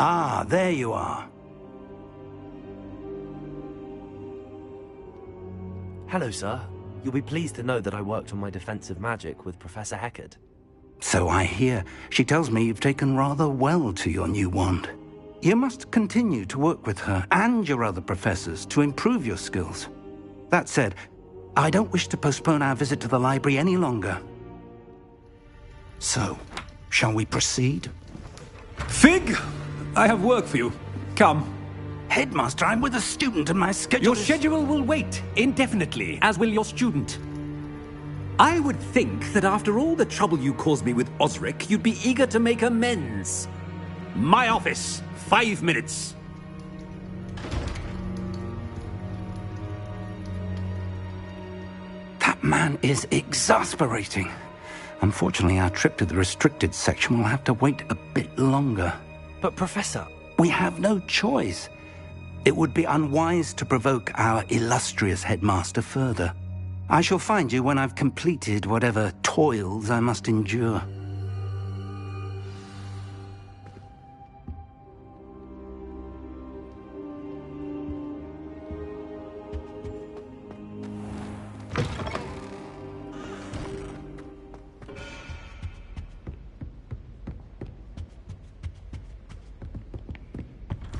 Ah, there you are. Hello, sir. You'll be pleased to know that I worked on my defensive magic with Professor Heckard. So I hear. She tells me you've taken rather well to your new wand. You must continue to work with her and your other professors to improve your skills. That said, I don't wish to postpone our visit to the library any longer. So, shall we proceed? Fig! I have work for you. Come. Headmaster, I'm with a student and my schedule Your schedule will wait indefinitely, as will your student. I would think that after all the trouble you caused me with Osric, you'd be eager to make amends. My office, 5 minutes. That man is exasperating. Unfortunately, our trip to the restricted section will have to wait a bit longer. But, Professor... We have no choice. It would be unwise to provoke our illustrious headmaster further. I shall find you when I've completed whatever toils I must endure.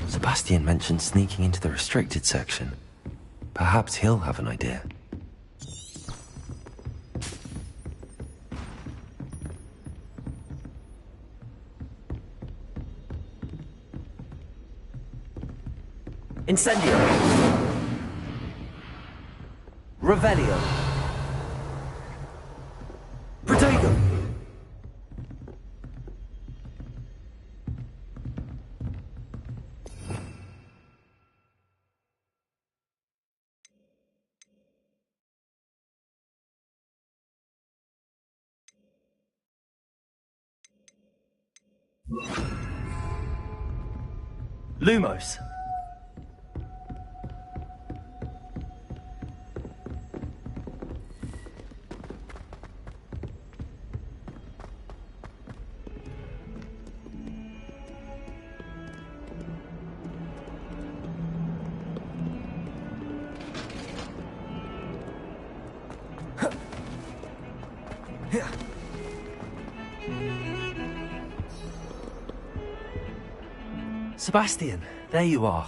Sebastian mentioned sneaking into the restricted section. Perhaps he'll have an idea. Incendio! Revelio! Protego! Lumos. Sebastian, there you are.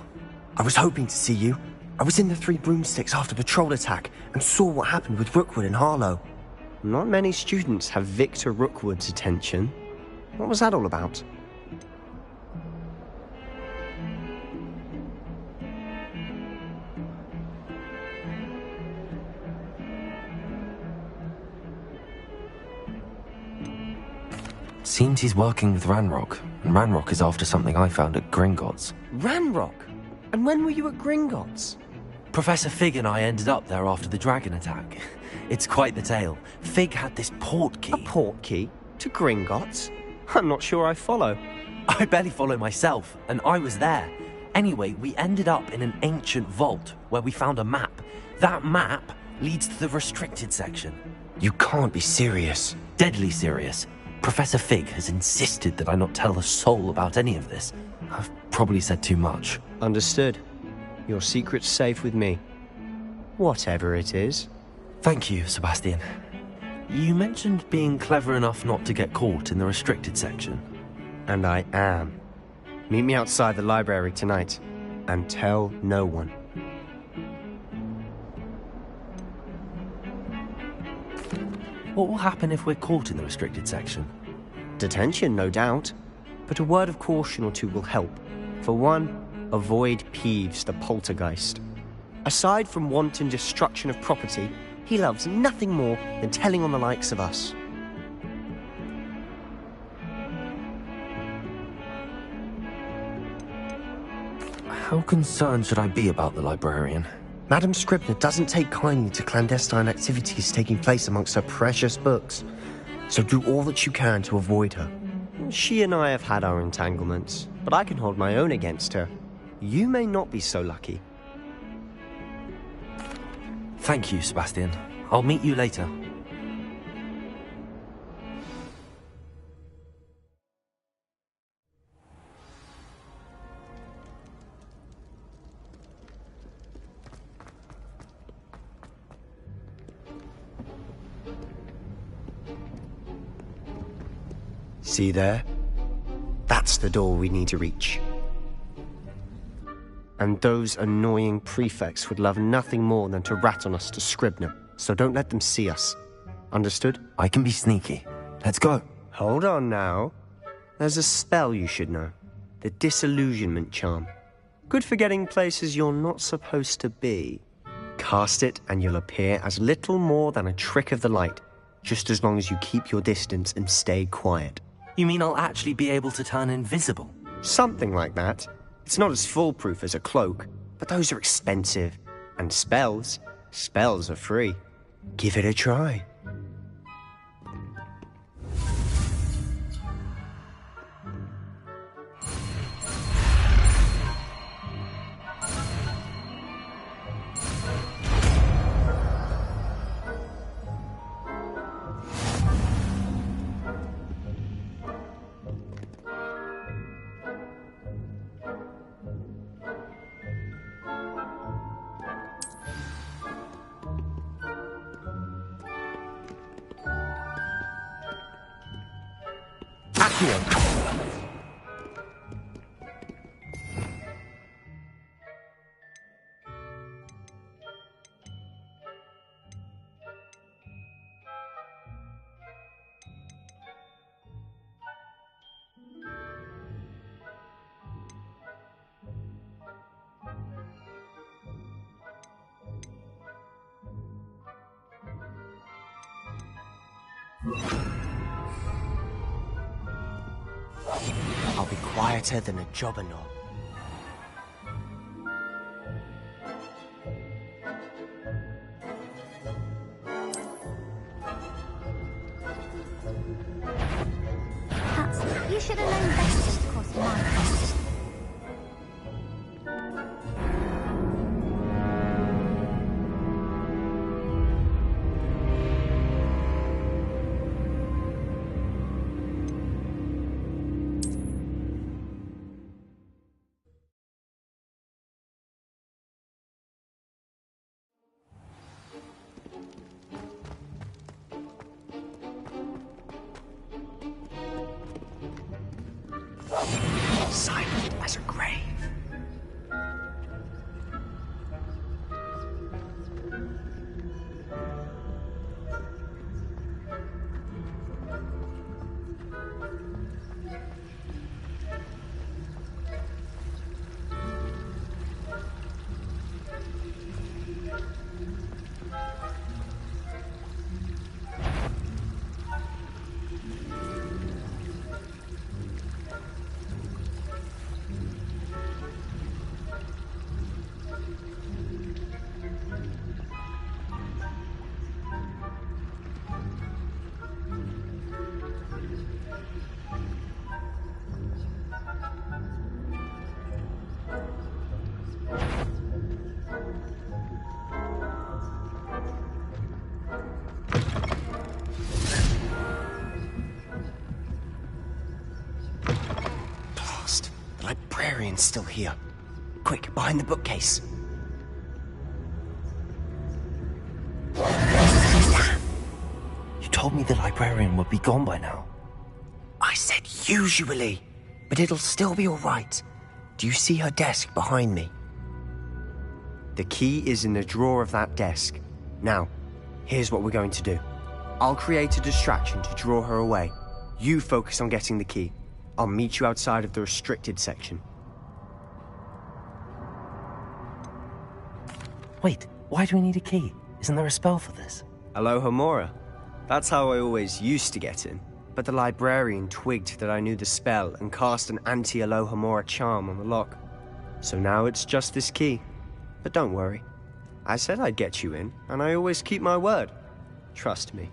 I was hoping to see you. I was in the Three Broomsticks after patrol attack and saw what happened with Rookwood and Harlow. Not many students have Victor Rookwood's attention. What was that all about? Seems he's working with Ranrock, and Ranrock is after something I found at Gringotts. Ranrock? And when were you at Gringotts? Professor Fig and I ended up there after the dragon attack. It's quite the tale. Fig had this port key. A port key? To Gringotts? I'm not sure I follow. I barely follow myself, and I was there. Anyway, we ended up in an ancient vault where we found a map. That map leads to the restricted section. You can't be serious. Deadly serious. Professor Fig has insisted that I not tell a soul about any of this. I've probably said too much. Understood. Your secret's safe with me. Whatever it is. Thank you, Sebastian. You mentioned being clever enough not to get caught in the restricted section. And I am. Meet me outside the library tonight, and tell no one. What will happen if we're caught in the restricted section? Detention, no doubt. But a word of caution or two will help. For one, avoid Peeves, the poltergeist. Aside from wanton destruction of property, he loves nothing more than telling on the likes of us. How concerned should I be about the librarian? Madam Scribner doesn't take kindly to clandestine activities taking place amongst her precious books. So do all that you can to avoid her. She and I have had our entanglements, but I can hold my own against her. You may not be so lucky. Thank you, Sebastian. I'll meet you later. See there? That's the door we need to reach. And those annoying prefects would love nothing more than to rat on us to Scribner, so don't let them see us. Understood? I can be sneaky. Let's go. Hold on now. There's a spell you should know. The Disillusionment Charm. Good for getting places you're not supposed to be. Cast it and you'll appear as little more than a trick of the light, just as long as you keep your distance and stay quiet. You mean I'll actually be able to turn invisible? Something like that. It's not as foolproof as a cloak, but those are expensive. And spells are free. Give it a try. I'll be quieter than a jobber knob. Hats, you should have known better than to cross my path. Silent as a grave. The librarian's still here. Quick, behind the bookcase. You told me the librarian would be gone by now. I said usually, but it'll still be all right. Do you see her desk behind me? The key is in the drawer of that desk. Now, here's what we're going to do. I'll create a distraction to draw her away. You focus on getting the key. I'll meet you outside of the restricted section. Wait, why do we need a key? Isn't there a spell for this? Alohomora. That's how I always used to get in. But the librarian twigged that I knew the spell and cast an anti-Alohomora charm on the lock. So now it's just this key. But don't worry. I said I'd get you in, and I always keep my word. Trust me.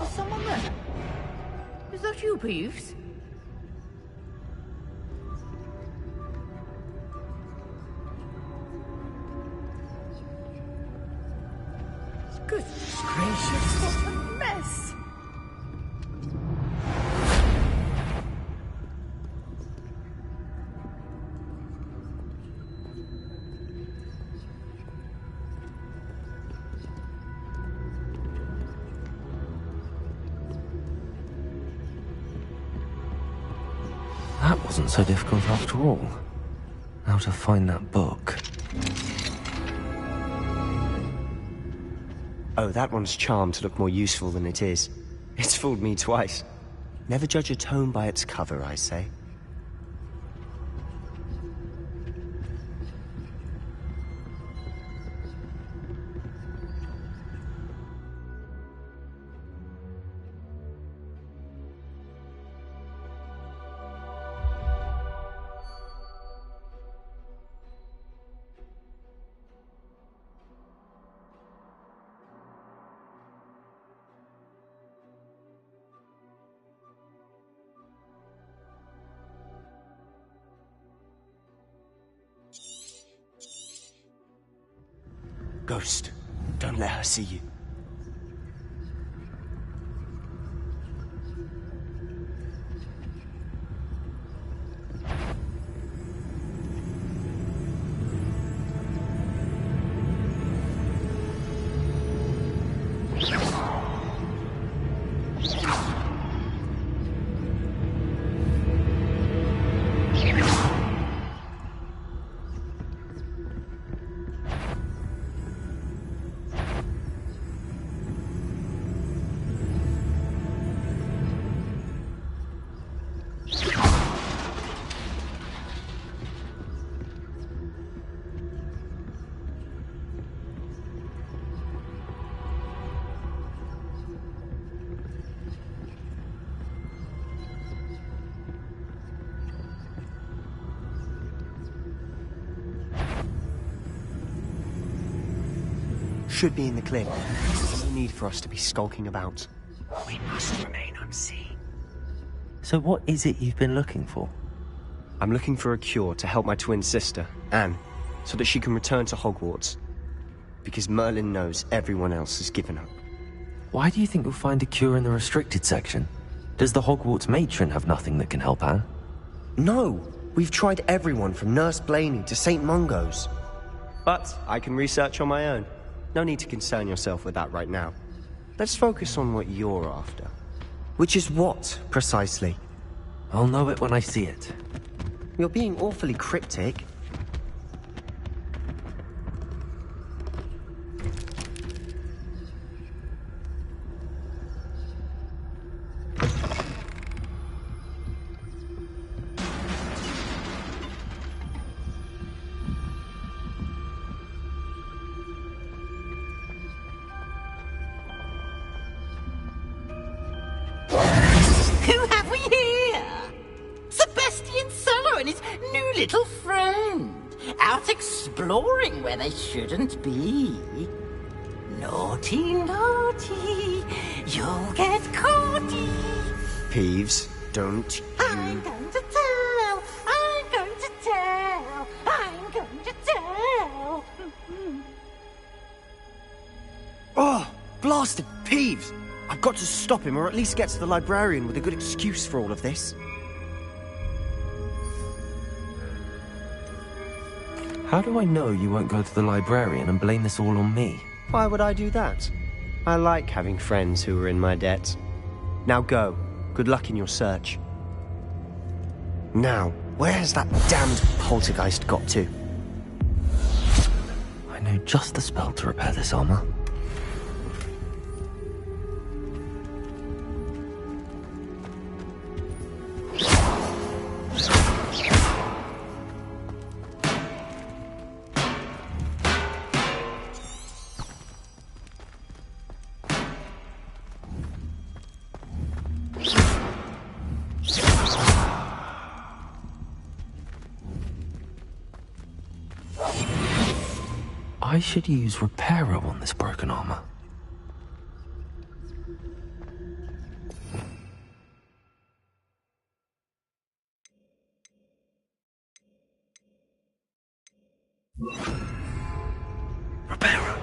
Is someone there? Is that you, Peeves? Goodness gracious, what a mess! That wasn't so difficult after all. How to find that book. Oh, that one's charmed to look more useful than it is. It's fooled me twice. Never judge a tome by its cover, I say. Ghost, don't let her see you. Should be in the clear. There's no need for us to be skulking about. We must remain unseen. So what is it you've been looking for? I'm looking for a cure to help my twin sister, Anne, so that she can return to Hogwarts. Because Merlin knows everyone else has given up. Why do you think you'll find a cure in the restricted section? Does the Hogwarts matron have nothing that can help Anne? No! We've tried everyone from Nurse Blaney to St. Mungo's. But I can research on my own. No need to concern yourself with that right now. Let's focus on what you're after. Which is what, precisely? I'll know it when I see it. You're being awfully cryptic. Who have we here? Sebastian Sallow and his new little friend. Out exploring where they shouldn't be. Naughty, naughty, you'll get caughty. Peeves, don't you... I'm going to tell, I'm going to tell, I'm going to tell. Oh, blasted Peeves! I've got to stop him, or at least get to the librarian with a good excuse for all of this. How do I know you won't go to the librarian and blame this all on me? Why would I do that? I like having friends who are in my debt. Now go. Good luck in your search. Now, where has that damned poltergeist got to? I know just the spell to repair this armor. I should use Reparo on this broken armor. Reparo.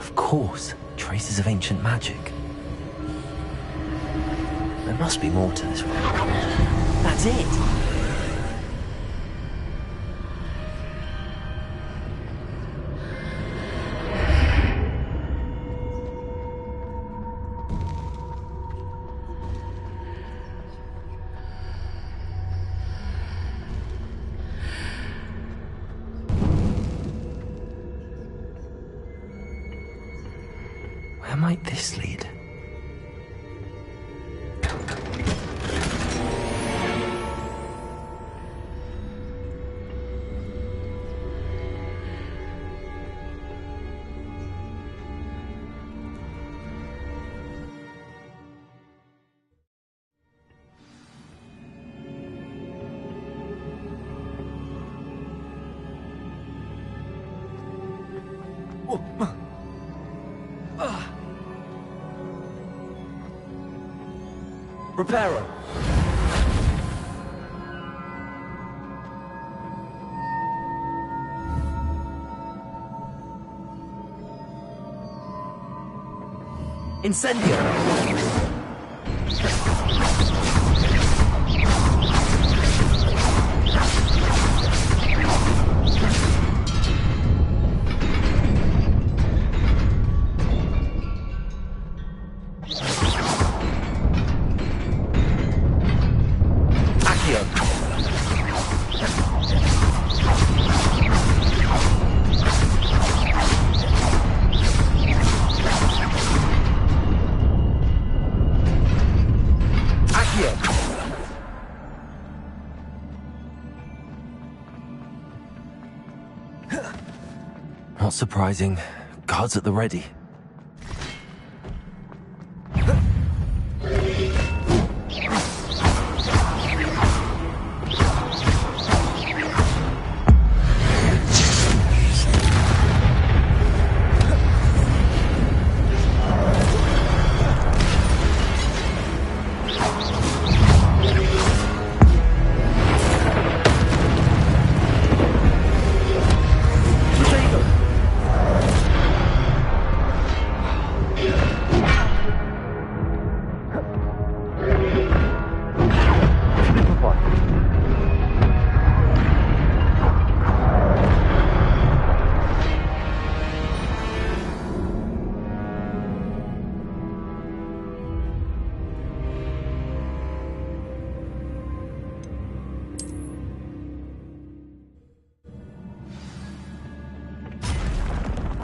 Of course, traces of ancient magic. There must be more to this one. That's it! Where might this lead? Reparo. Incendio. Not surprising. Guards at the ready.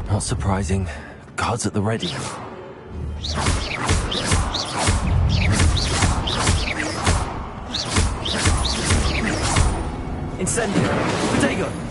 Not surprising. Guards at the ready. Incendio. Protego.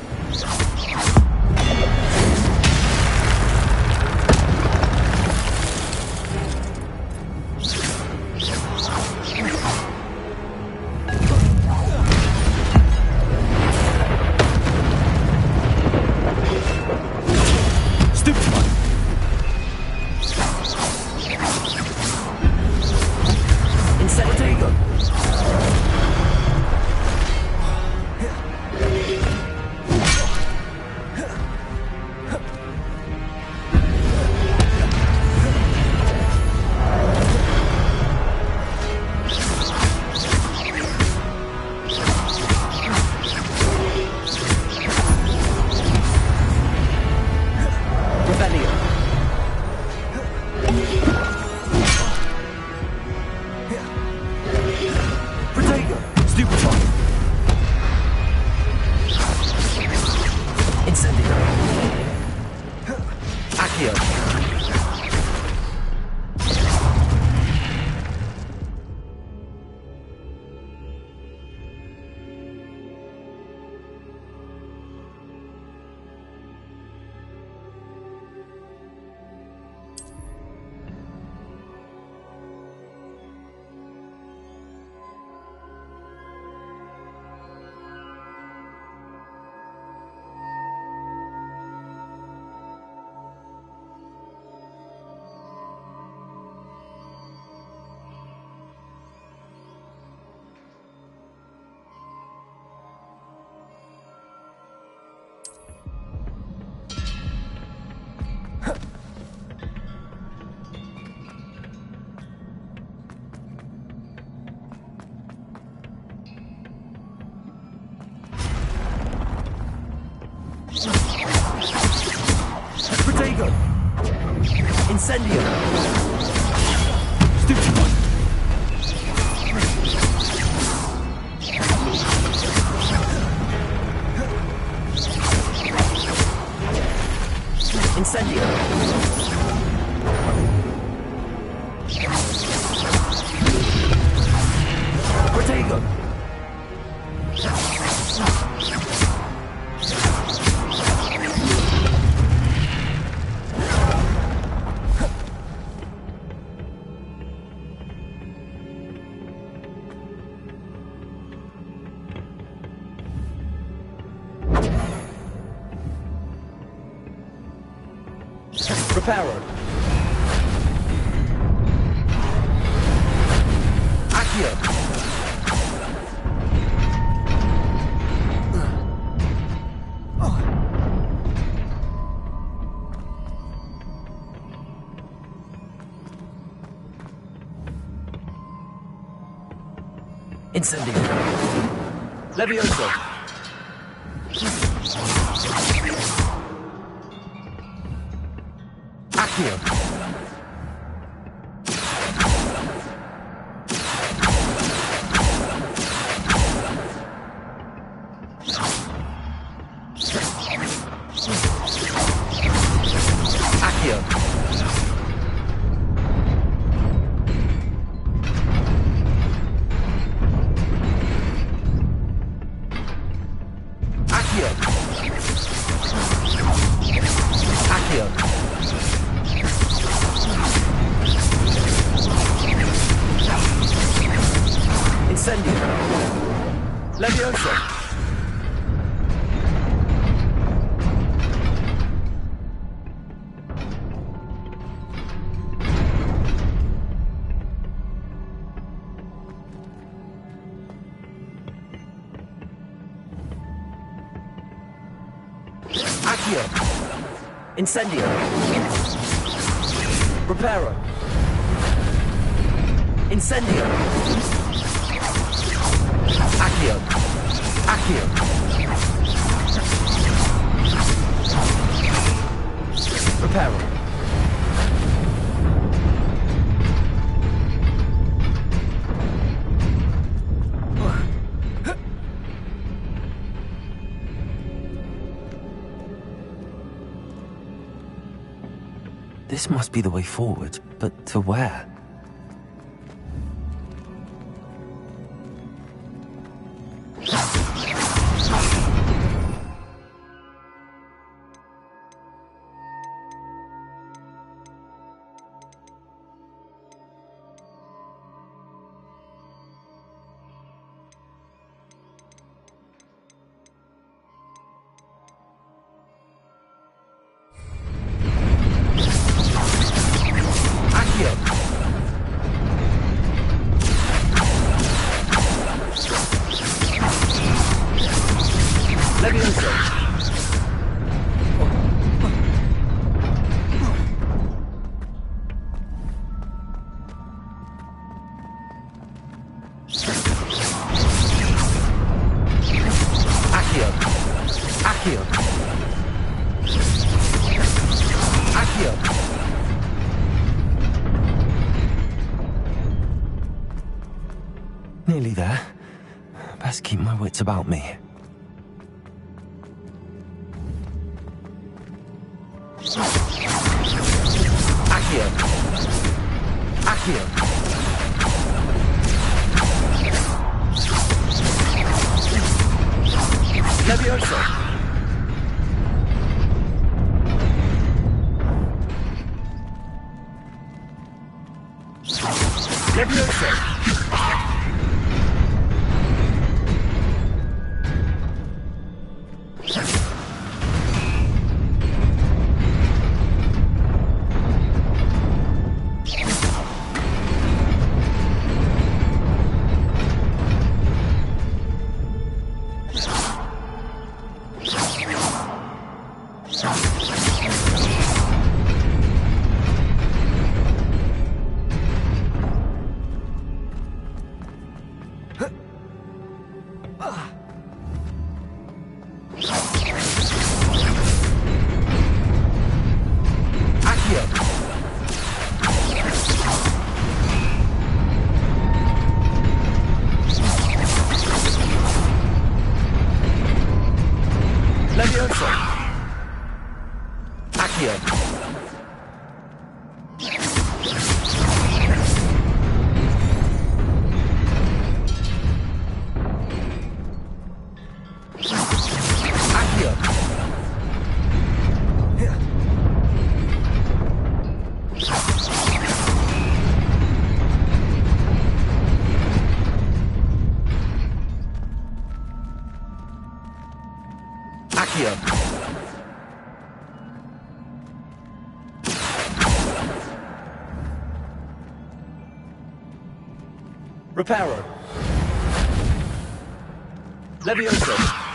Protego! Incendio! Stupefy! Incendio! Protego! Reparo! Accio! Incendio! Levioso! Accio! Accio! Accio! Accio! Incendio! Levioso! Accio! Incendio! Reparo! Incendio! Accio! Accio! Reparo! This must be the way forward, but to where? Nearly there. Best keep my wits about me. Accio! Accio! Levioso! Levioso! Reparo. Levioso.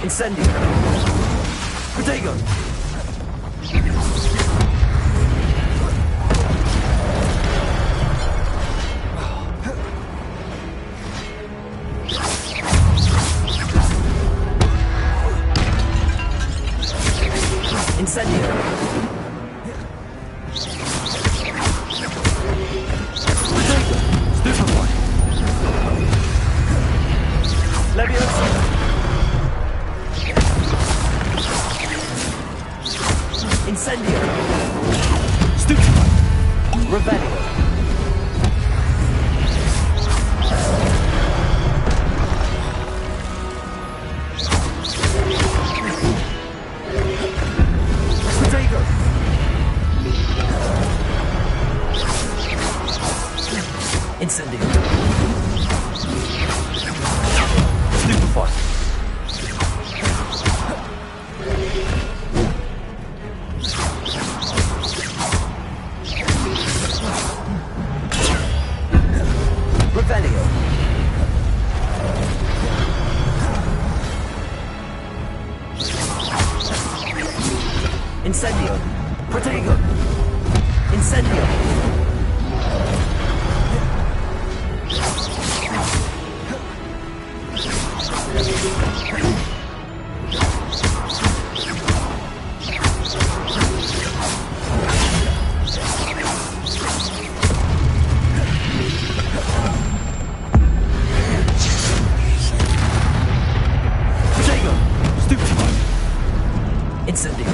Incendio. Protego. Incendio. Stupefy. Leviosa. Incendio. Stupefy. Revelio. Protego. Incendio. Stupefy. Revelio. Incendio. Protego. Incendio. Protego. Stupefy. Incendio.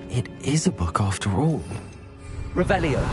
It is a book after all. Revelio.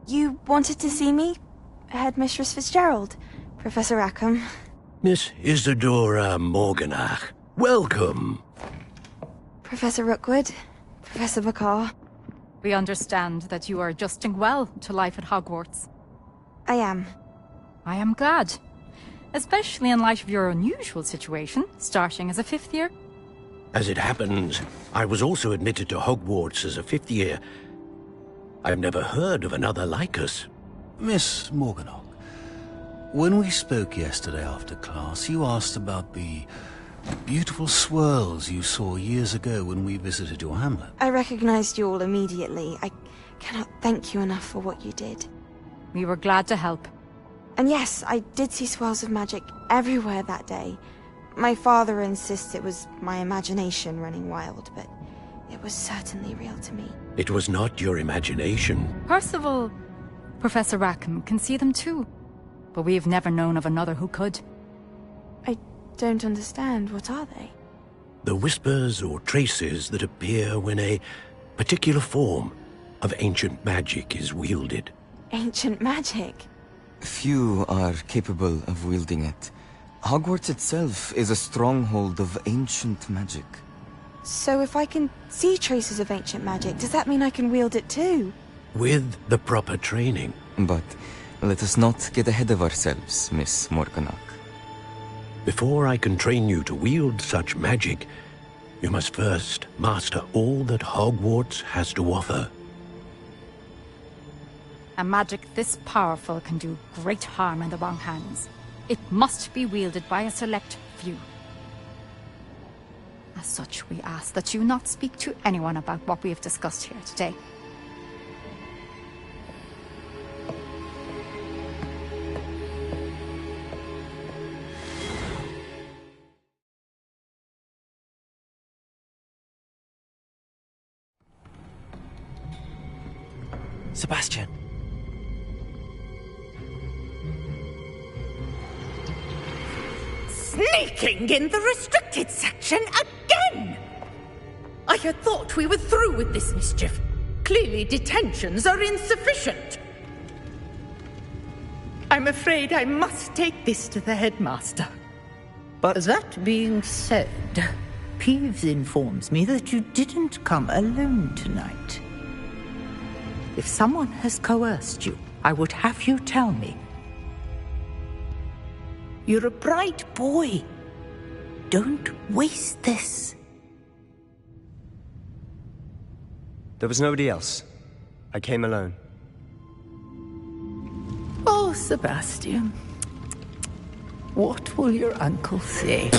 You wanted to see me? Headmistress Fitzgerald? Professor Rackham? Miss Isadora Morganach, welcome. Professor Rookwood? Professor Bakar? We understand that you are adjusting well to life at Hogwarts. I am. I am glad. Especially in light of your unusual situation, starting as a 5th year. As it happens, I was also admitted to Hogwarts as a 5th year. I've never heard of another like us. Miss Morganach, when we spoke yesterday after class, you asked about the beautiful swirls you saw years ago when we visited your hamlet. I recognized you all immediately. I cannot thank you enough for what you did. We were glad to help. And yes, I did see swirls of magic everywhere that day. My father insists it was my imagination running wild, but it was certainly real to me. It was not your imagination. Percival, Professor Rackham can see them too. But we have never known of another who could. I don't understand. What are they? The whispers or traces that appear when a particular form of ancient magic is wielded. Ancient magic? Few are capable of wielding it. Hogwarts itself is a stronghold of ancient magic. So if I can see traces of ancient magic, does that mean I can wield it too? With the proper training. But let us not get ahead of ourselves, Miss Morganach. Before I can train you to wield such magic, you must first master all that Hogwarts has to offer. A magic this powerful can do great harm in the wrong hands. It must be wielded by a select few. As such, we ask that you not speak to anyone about what we have discussed here today. Sebastian. Sneaking in the restricted section again! I had thought we were through with this mischief. Clearly detentions are insufficient. I'm afraid I must take this to the headmaster. But that being said, Peeves informs me that you didn't come alone tonight. If someone has coerced you, I would have you tell me. You're a bright boy. Don't waste this. There was nobody else. I came alone. Oh, Sebastian. What will your uncle say?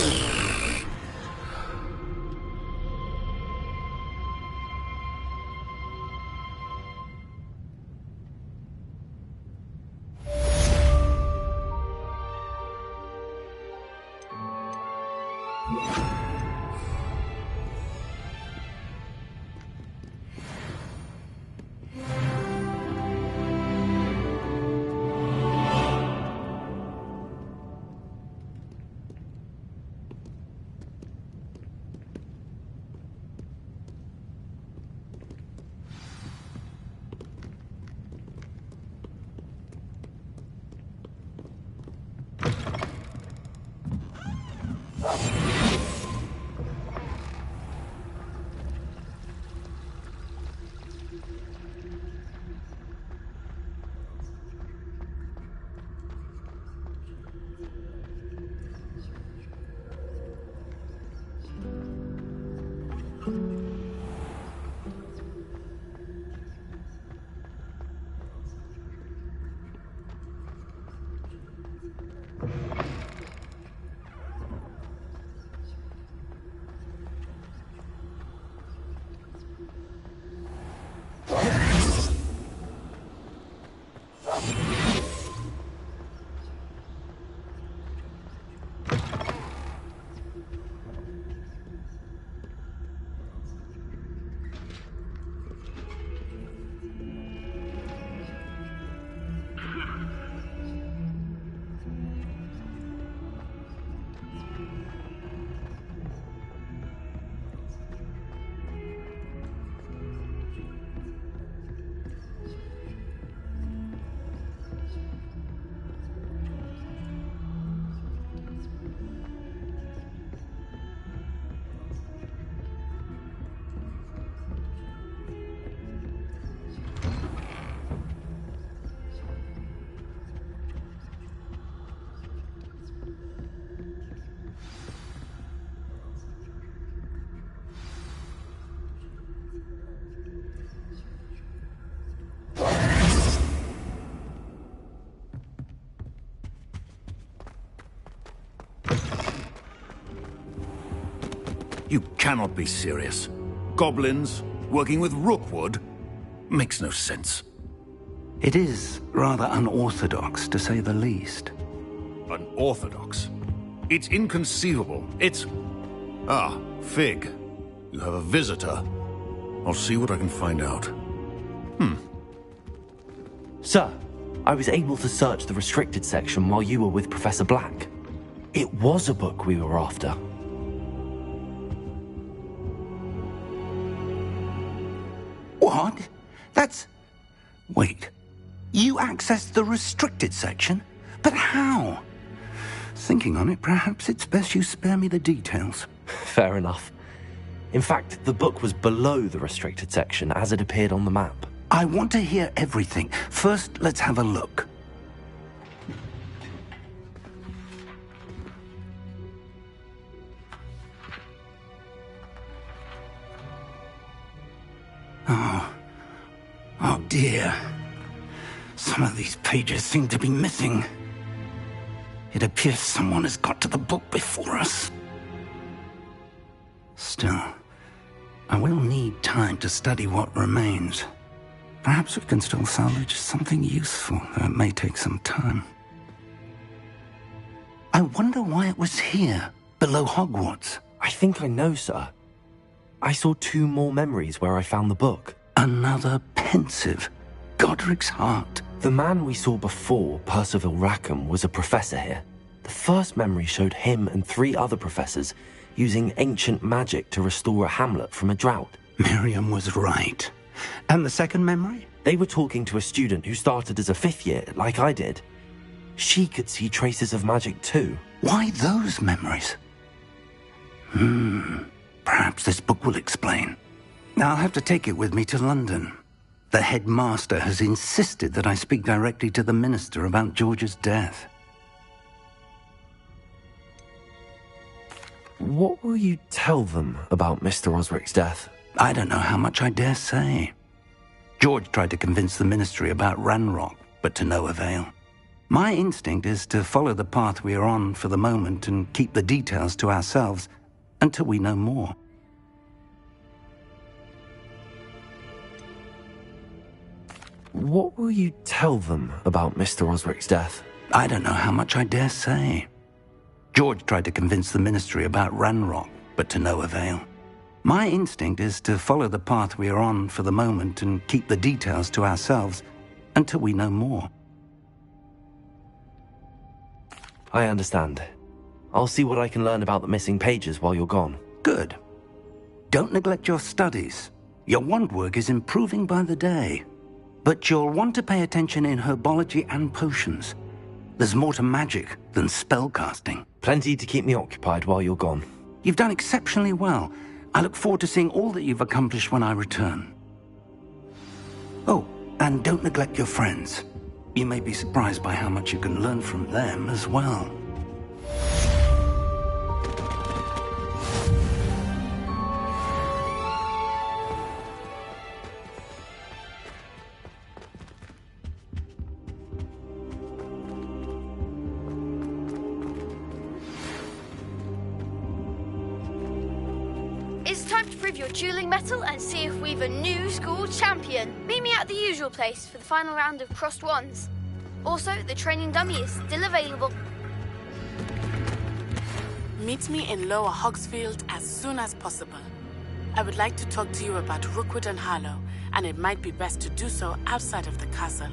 cannot be serious. Goblins working with Rookwood makes no sense. It is rather unorthodox, to say the least. Unorthodox? It's inconceivable. It's... Ah, Fig. You have a visitor. I'll see what I can find out. Sir, I was able to search the restricted section while you were with Professor Black. It was a book we were after. What? That's... Wait. You accessed the restricted section? But how? Thinking on it, perhaps it's best you spare me the details. Fair enough. In fact, the book was below the restricted section as it appeared on the map. I want to hear everything. First, let's have a look. Oh dear. Some of these pages seem to be missing. It appears someone has got to the book before us. Still, I will need time to study what remains. Perhaps we can still salvage something useful, though it may take some time. I wonder why it was here, below Hogwarts. I think I know, sir. I saw 2 more memories where I found the book. Another pensive. Godric's heart. The man we saw before, Percival Rackham, was a professor here. The first memory showed him and 3 other professors using ancient magic to restore a hamlet from a drought. Miriam was right. And the second memory? They were talking to a student who started as a 5th year, like I did. She could see traces of magic too. Why those memories? Perhaps this book will explain. I'll have to take it with me to London. The headmaster has insisted that I speak directly to the minister about George's death. What will you tell them about Mr. Osric's death? I don't know how much I dare say. George tried to convince the ministry about Ranrock, but to no avail. My instinct is to follow the path we are on for the moment and keep the details to ourselves until we know more. What will you tell them about Mr. Osric's death? I don't know how much I dare say. George tried to convince the ministry about Ranrock, but to no avail. My instinct is to follow the path we are on for the moment and keep the details to ourselves until we know more. I understand. I'll see what I can learn about the missing pages while you're gone. Good. Don't neglect your studies. Your wand work is improving by the day. But you'll want to pay attention in herbology and potions. There's more to magic than spellcasting. Plenty to keep me occupied while you're gone. You've done exceptionally well. I look forward to seeing all that you've accomplished when I return. Oh, and don't neglect your friends. You may be surprised by how much you can learn from them as well. It's time to prove your dueling mettle and see if we've a new school champion. Meet me at the usual place for the final round of crossed wands. Also, the training dummy is still available. Meet me in Lower Hogsfield as soon as possible. I would like to talk to you about Rookwood and Harlow, and it might be best to do so outside of the castle.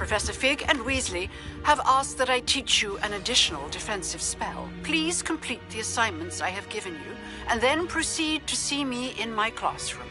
Professor Fig and Weasley have asked that I teach you an additional defensive spell. Please complete the assignments I have given you, and then proceed to see me in my classroom.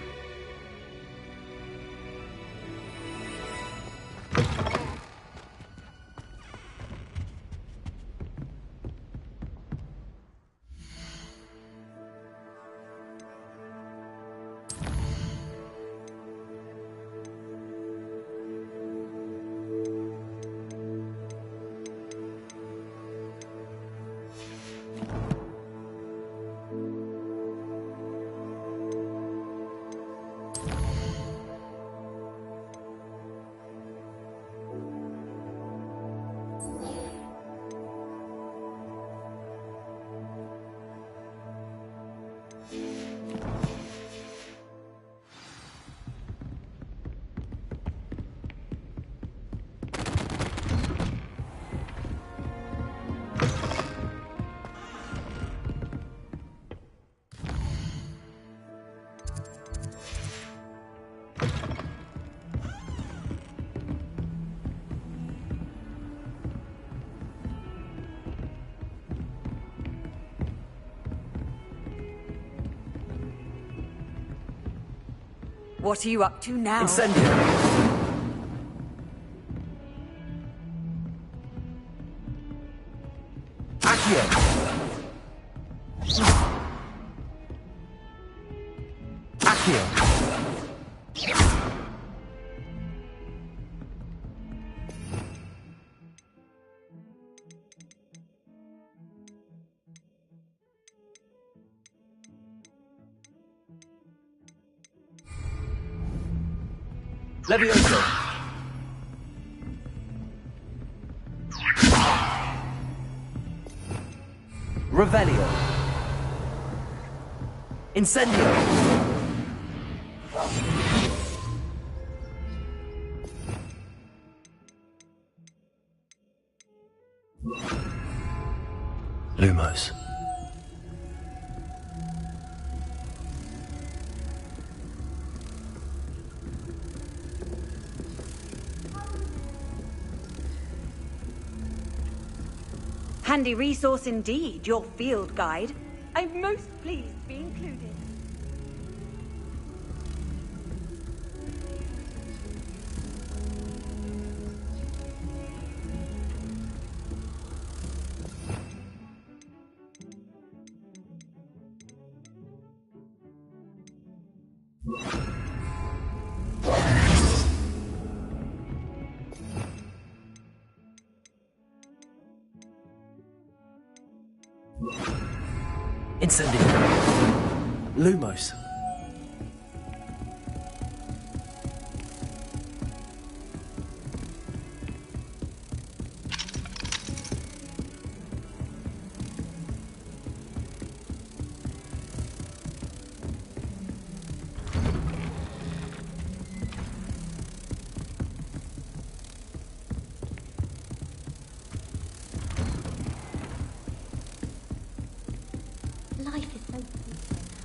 What are you up to now? Incendio! Accio! Accio! Levioso! Revelio! Incendio! Lumos. Handy resource indeed, your field guide. I'm most pleased to be included. Incendio! Lumos. Life is so peaceful now.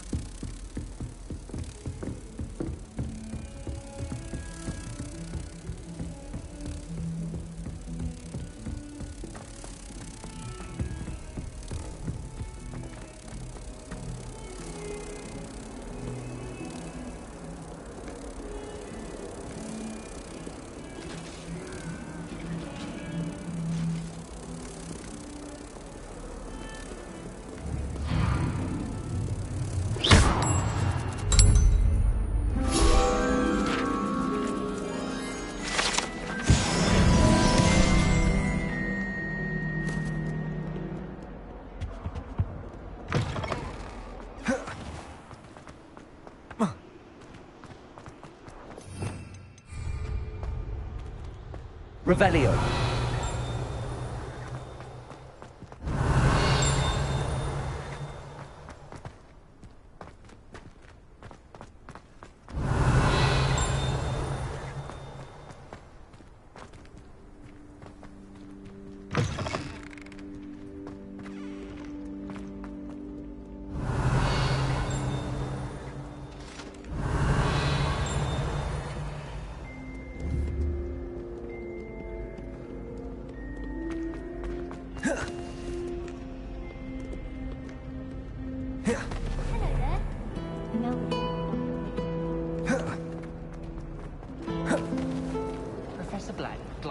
Revelio.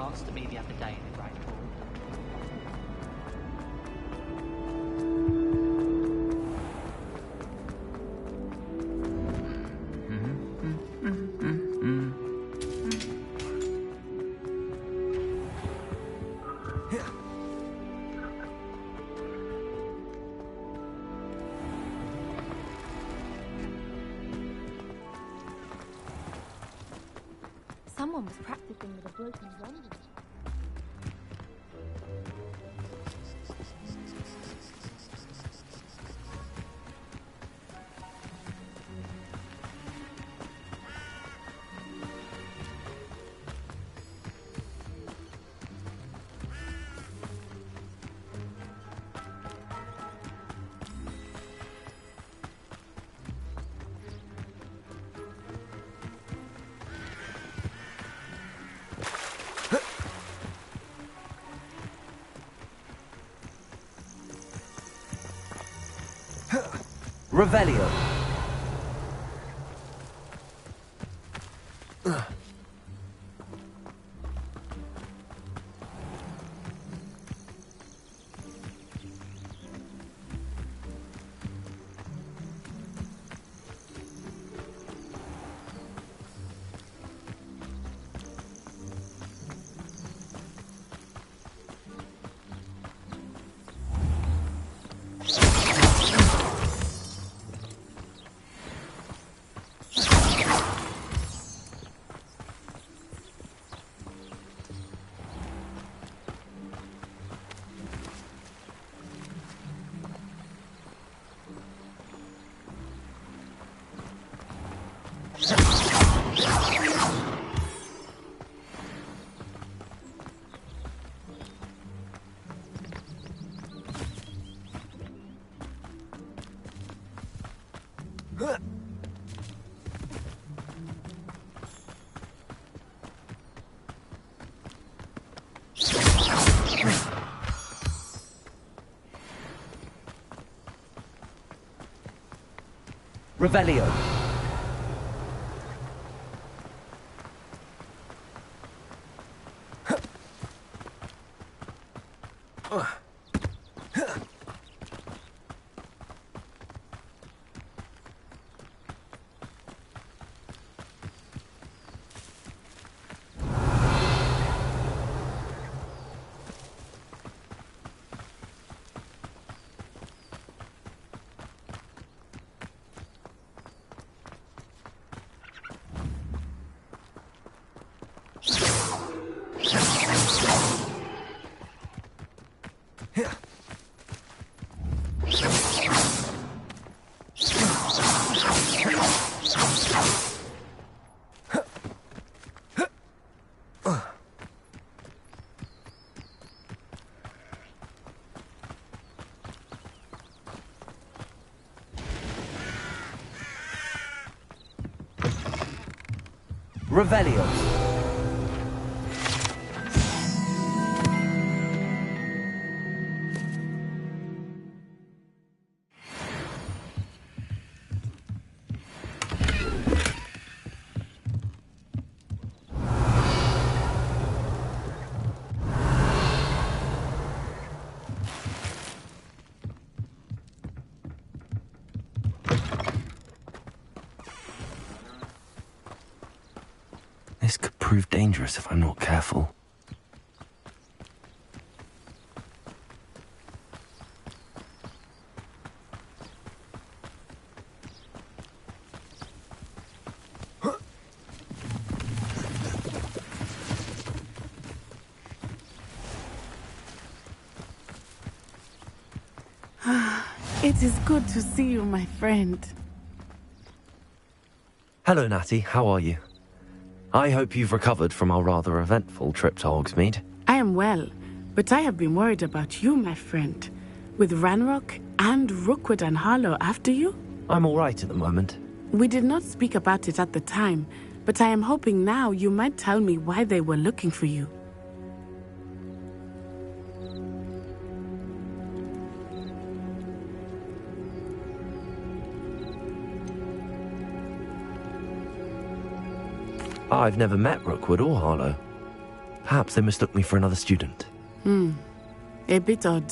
chance to me the other day in the Great Hall. Someone was practicing with a broken wand. Revelio. Revelio. Revelio. This could prove dangerous if I'm not careful. It is good to see you, my friend. Hello, Natty. How are you? I hope you've recovered from our rather eventful trip to Hogsmeade. I am well, but I have been worried about you, my friend. With Ranrock and Rookwood and Harlow after you? I'm all right at the moment. We did not speak about it at the time, but I am hoping now you might tell me why they were looking for you. I've never met Rookwood or Harlow. Perhaps they mistook me for another student. A bit odd.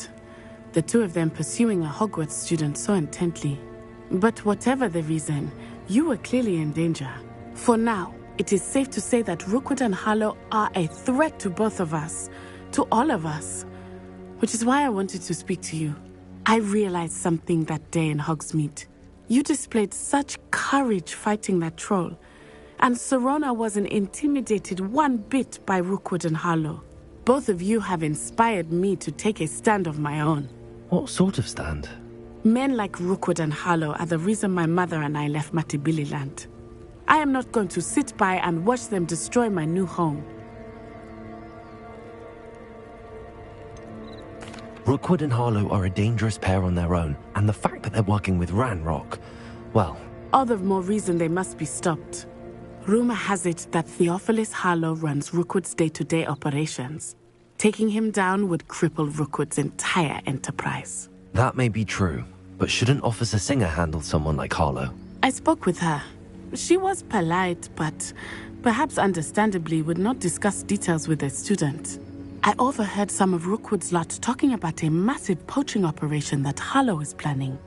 The two of them pursuing a Hogwarts student so intently. But whatever the reason, you were clearly in danger. For now, it is safe to say that Rookwood and Harlow are a threat to both of us. To all of us. Which is why I wanted to speak to you. I realized something that day in Hogsmeade. You displayed such courage fighting that troll. And Serona wasn't intimidated one bit by Rookwood and Harlow. Both of you have inspired me to take a stand of my own. What sort of stand? Men like Rookwood and Harlow are the reason my mother and I left Matabeleland. I am not going to sit by and watch them destroy my new home. Rookwood and Harlow are a dangerous pair on their own, and the fact that they're working with Ranrock, well... All the more reason they must be stopped. Rumor has it that Theophilus Harlow runs Rookwood's day-to-day operations. Taking him down would cripple Rookwood's entire enterprise. That may be true, but shouldn't Officer Singer handle someone like Harlow? I spoke with her. She was polite, but perhaps understandably would not discuss details with a student. I overheard some of Rookwood's lot talking about a massive poaching operation that Harlow is planning.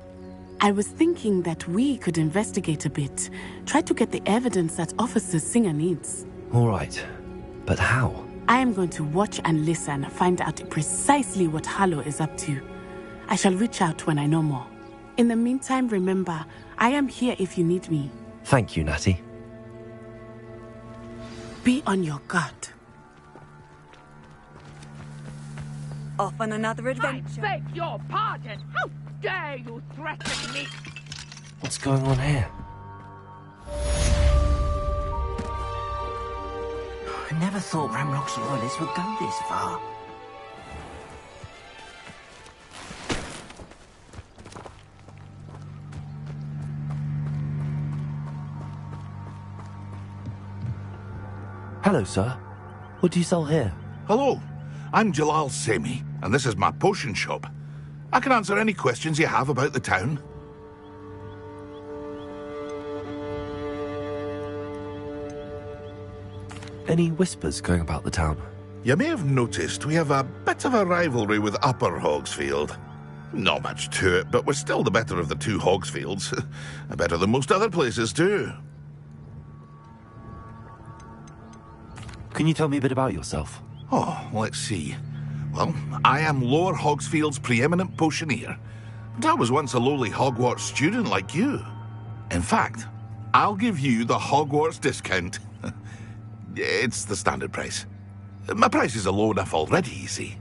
I was thinking that we could investigate a bit, try to get the evidence that Officer Singer needs. All right, but how? I am going to watch and listen, find out precisely what Harlow is up to. I shall reach out when I know more. In the meantime, remember, I am here if you need me. Thank you, Natty. Be on your guard. Off on another adventure. I beg your pardon. How dare you threaten me? What's going on here? I never thought Ranrock's loyalists would go this far. Hello, sir. What do you sell here? Hello, I'm Jalal Semi, and this is my potion shop. I can answer any questions you have about the town. Any whispers going about the town? You may have noticed we have a bit of a rivalry with Upper Hogsfield. Not much to it, but we're still the better of the two Hogsfields. Better than most other places, too. Can you tell me a bit about yourself? Oh, let's see. Well, I am Lower Hogsfield's preeminent potioneer, but I was once a lowly Hogwarts student like you. In fact, I'll give you the Hogwarts discount. It's the standard price. My prices are low enough already, you see.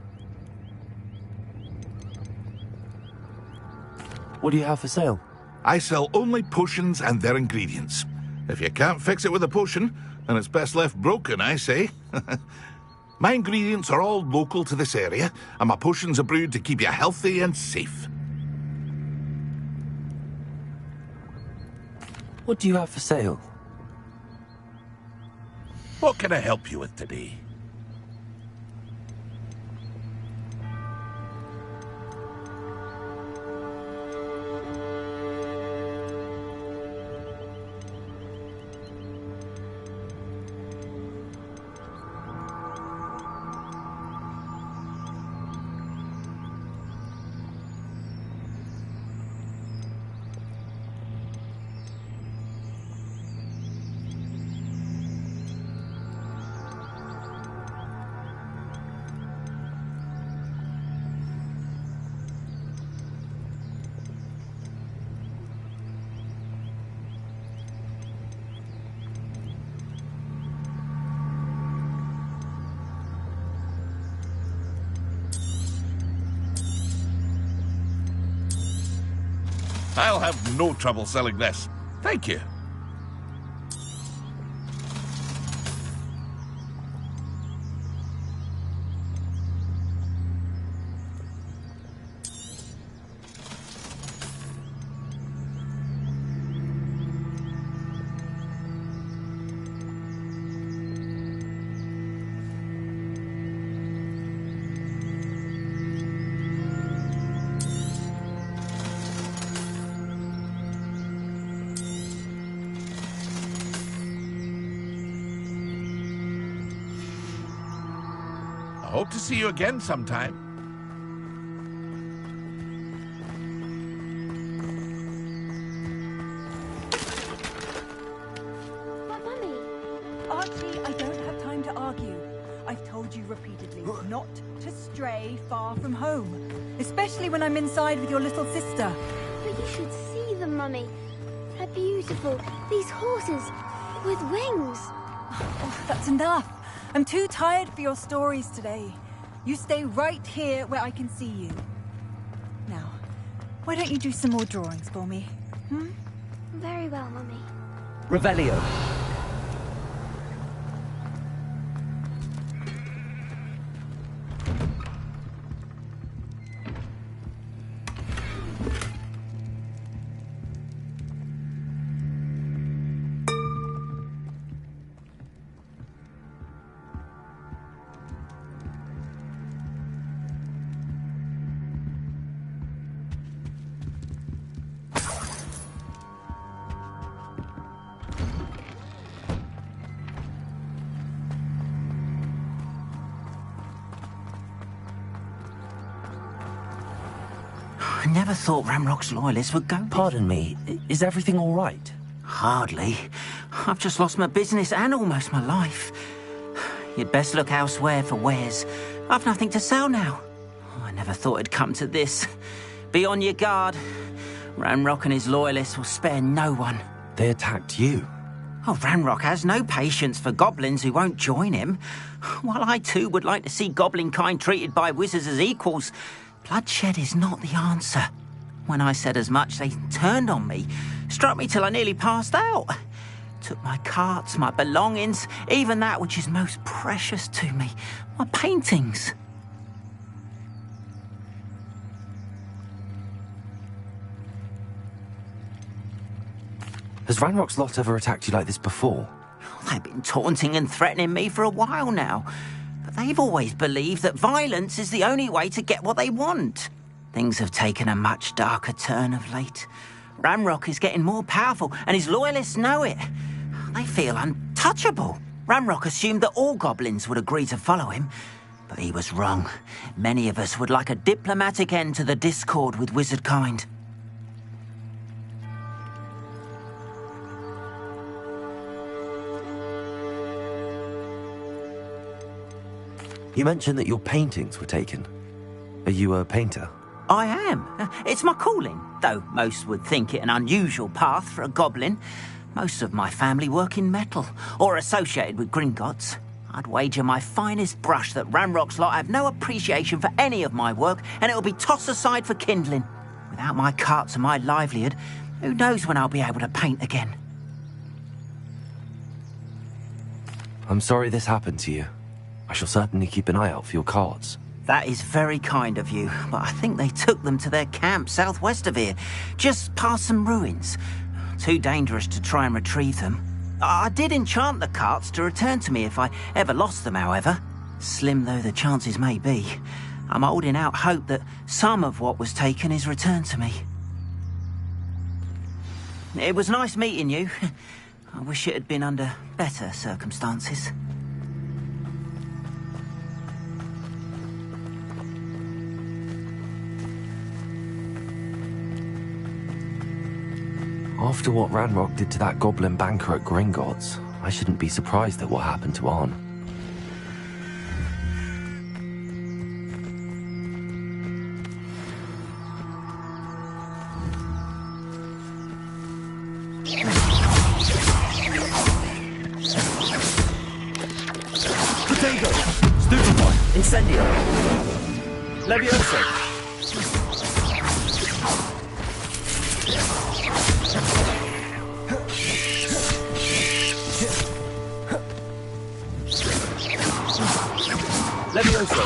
What do you have for sale? I sell only potions and their ingredients. If you can't fix it with a potion, then it's best left broken, I say. My ingredients are all local to this area, and my potions are brewed to keep you healthy and safe. What do you have for sale? What can I help you with today? I'll have no trouble selling this. Thank you. I hope to see you again sometime. But Mummy... Archie, I don't have time to argue. I've told you repeatedly not to stray far from home, especially when I'm inside with your little sister. But you should see them, Mummy. They're beautiful. These horses with wings. Oh, that's enough. I'm too tired for your stories today. You stay right here where I can see you. Now, why don't you do some more drawings for me? Very well, Mummy. Revelio. I never thought Ramrock's loyalists would go. Pardon me, is everything all right? Hardly. I've just lost my business and almost my life. You'd best look elsewhere for wares. I've nothing to sell now. I never thought it'd come to this. Be on your guard. Ramrock and his loyalists will spare no one. They attacked you. Oh, Ramrock has no patience for goblins who won't join him. While I too would like to see goblin kind treated by wizards as equals, bloodshed is not the answer. When I said as much, they turned on me, struck me till I nearly passed out. Took my carts, my belongings, even that which is most precious to me, my paintings. Has Ranrock's lot ever attacked you like this before? They've been taunting and threatening me for a while now. But they've always believed that violence is the only way to get what they want. Things have taken a much darker turn of late. Ramrock is getting more powerful, and his loyalists know it. They feel untouchable. Ramrock assumed that all goblins would agree to follow him, but he was wrong. Many of us would like a diplomatic end to the discord with wizard kind. You mentioned that your paintings were taken. Are you a painter? I am. It's my calling, though most would think it an unusual path for a goblin. Most of my family work in metal, or associated with Gringotts. I'd wager my finest brush that Ramrock's lot have no appreciation for any of my work, and it'll be tossed aside for kindling. Without my carts and my livelihood, who knows when I'll be able to paint again? I'm sorry this happened to you. I shall certainly keep an eye out for your cards. That is very kind of you, but I think they took them to their camp southwest of here, just past some ruins. Too dangerous to try and retrieve them. I did enchant the carts to return to me if I ever lost them, however. Slim though the chances may be, I'm holding out hope that some of what was taken is returned to me. It was nice meeting you. I wish it had been under better circumstances. After what Ranrock did to that goblin banker at Gringotts, I shouldn't be surprised at what happened to Arn. Potato! Stupefy! Incendio! Levioso! Levioso!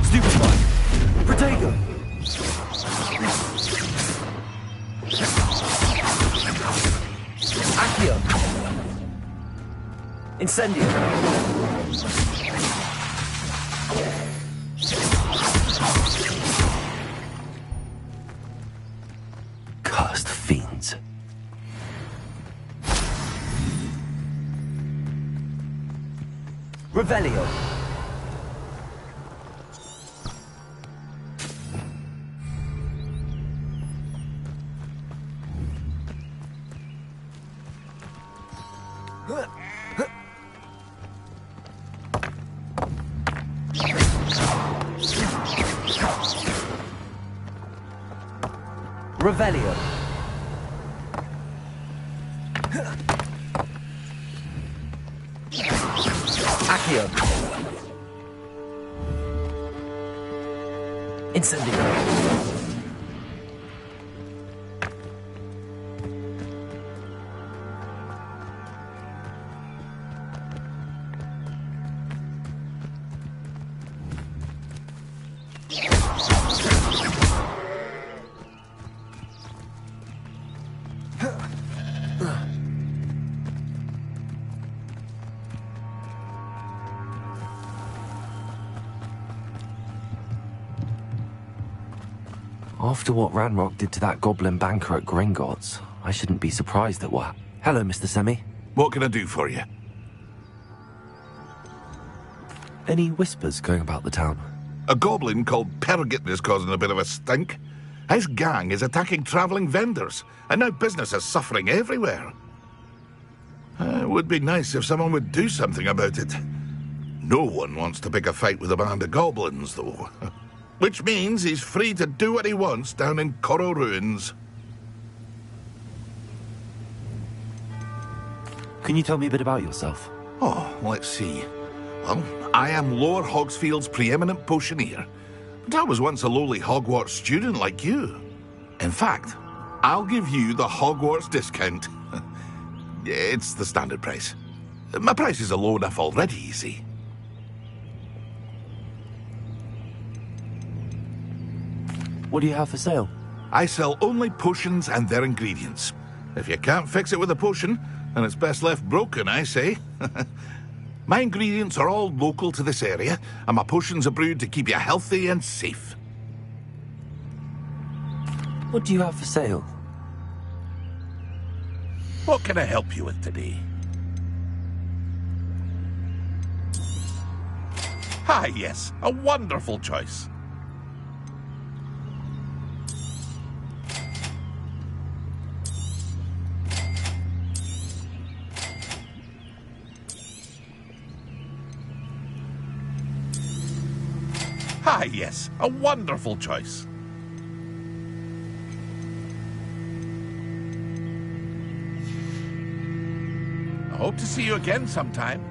Stupefy! Protego! Accio! Incendio! Cursed fiends. Revelio. Revelio. Accio. Incendio. After what Ranrock did to that goblin banker at Gringotts, I shouldn't be surprised at what... Hello, Mr. Semi. What can I do for you? Any whispers going about the town? A goblin called Pergit is causing a bit of a stink. His gang is attacking travelling vendors, and now business is suffering everywhere. It would be nice if someone would do something about it. No one wants to pick a fight with a band of goblins, though. Which means he's free to do what he wants down in Coral Ruins. Can you tell me a bit about yourself? Oh, let's see. Well, I am Lower Hogsfield's preeminent potioneer. But I was once a lowly Hogwarts student like you. In fact, I'll give you the Hogwarts discount. It's the standard price. My prices are low enough already, you see. What do you have for sale? I sell only potions and their ingredients. If you can't fix it with a potion, then it's best left broken, I say. My ingredients are all local to this area, and my potions are brewed to keep you healthy and safe. What do you have for sale? What can I help you with today? Ah, yes, a wonderful choice. Ah, yes, a wonderful choice. I hope to see you again sometime.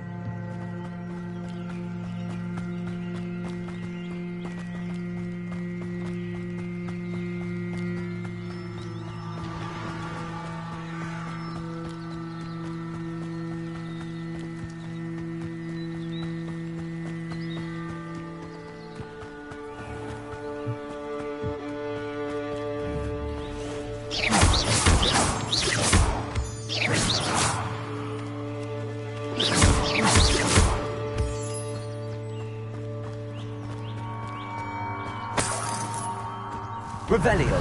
Revelio.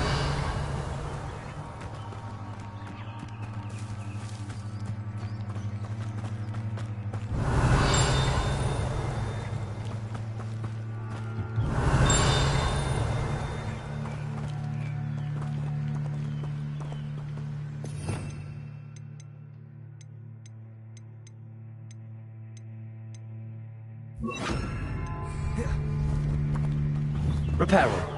Reparo.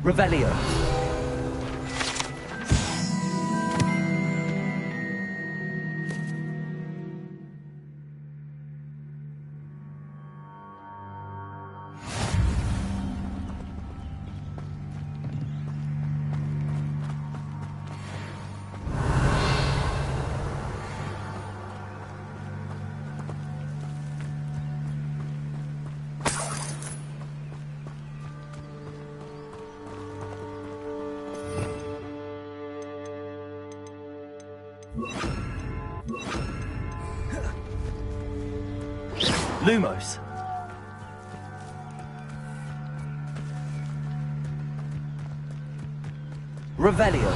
Revelio. Lumos. Revelio.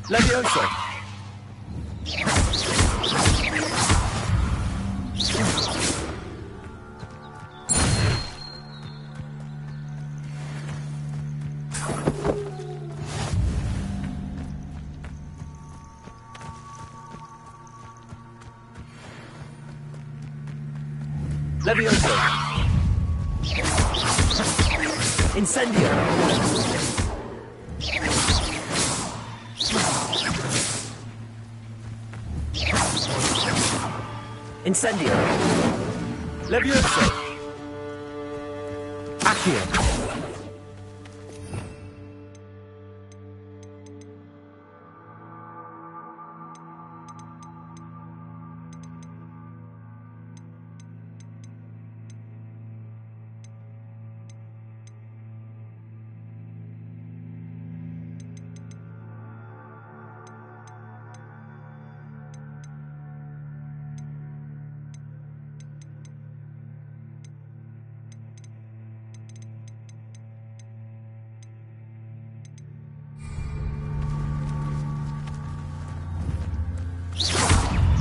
Levioso! Levioso! Incendio! Incendio! Levioso! Accio!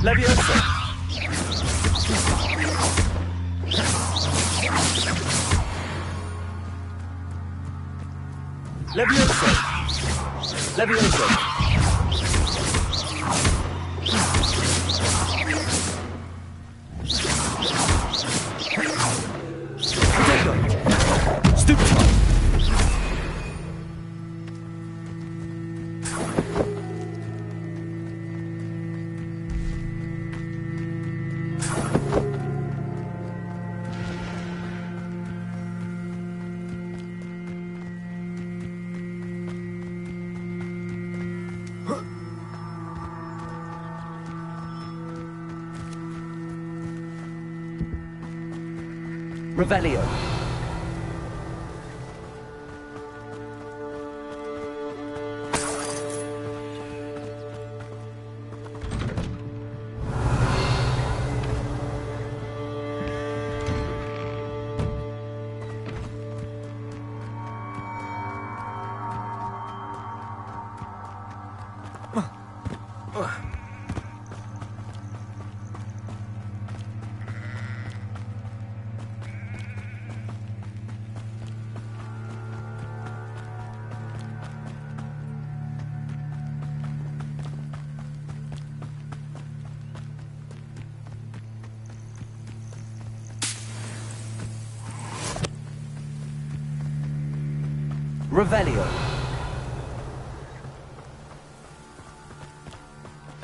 Levioso! Levioso! Levioso! Potato! Stupefy! Revelio. Revelio.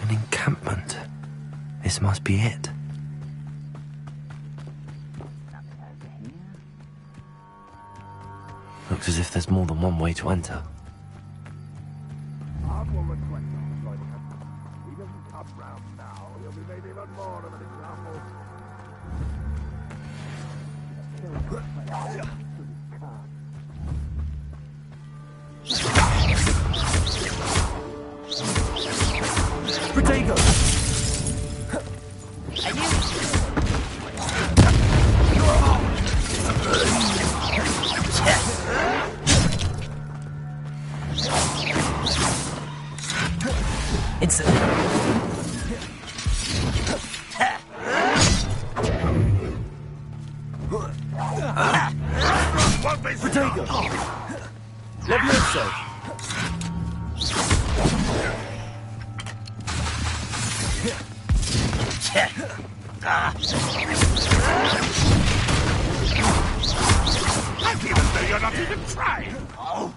An encampment. This must be it. Looks as if there's more than one way to enter. Potato! Potato! Levioso! Even though you're not even trying. Oh.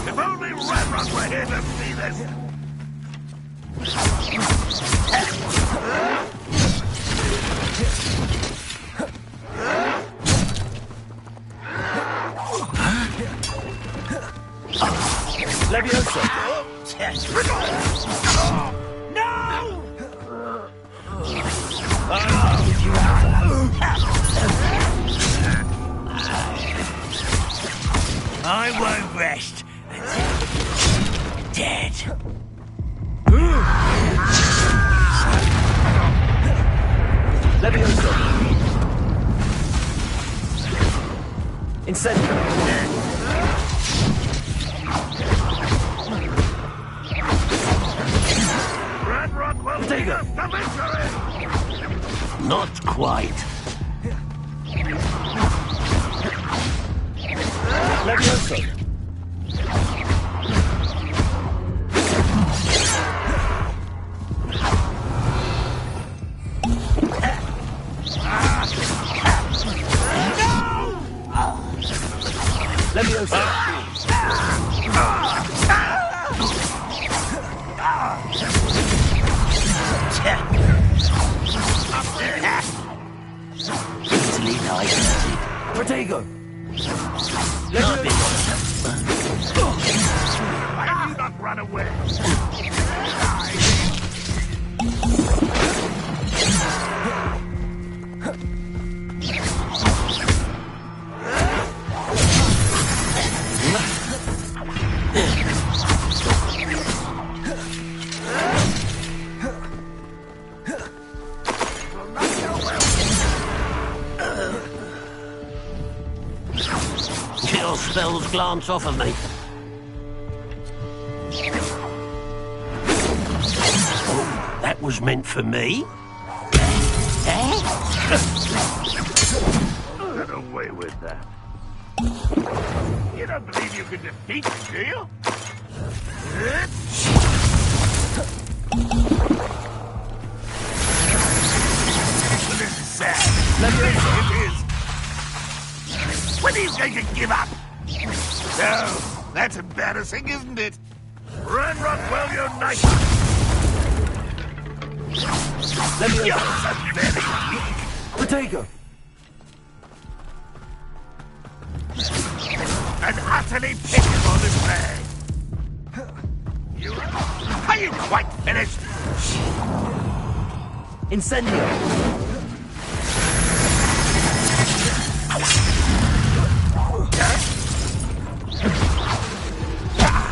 If only Redrun were here to see this. Levioso! No! I won't rest until you're dead. Levioso. Incendio. Red Rock will take us to victory! Not quite. Levioso. Levioso. Easily digested. Protego. Why have you not run away? Your spells glance off of me. Oh, that was meant for me? Get away with that. You don't believe you can defeat me, do you? Well, this is sad. It is. When are you going to give up? No, that's embarrassing, isn't it? Red Rockwell unite! You're so very weak. Protego. And utterly pitiful display. Are you quite finished? Incendio.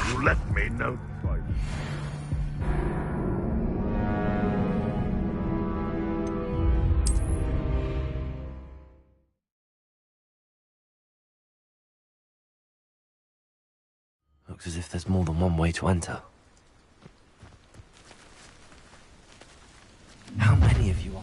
You let me know twice. Looks as if there's more than one way to enter. How many of you are?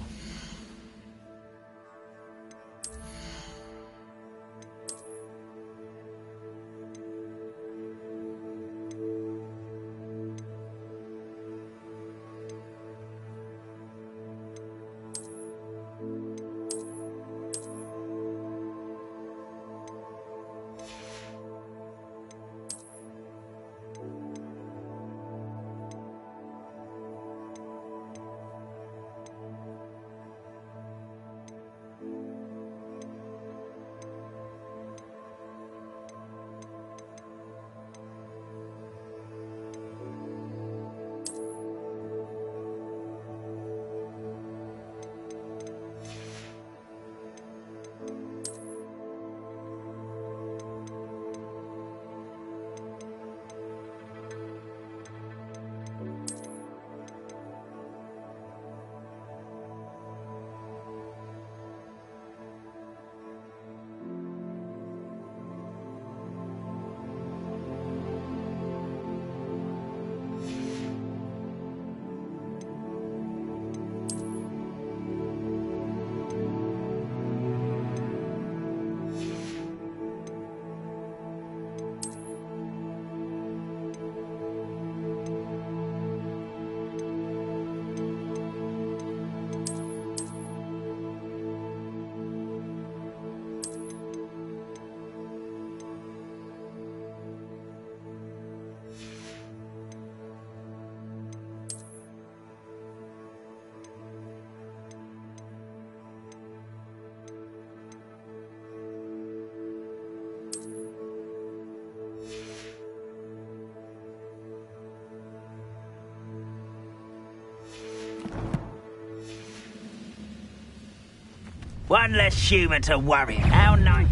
One less human to worry. How nice.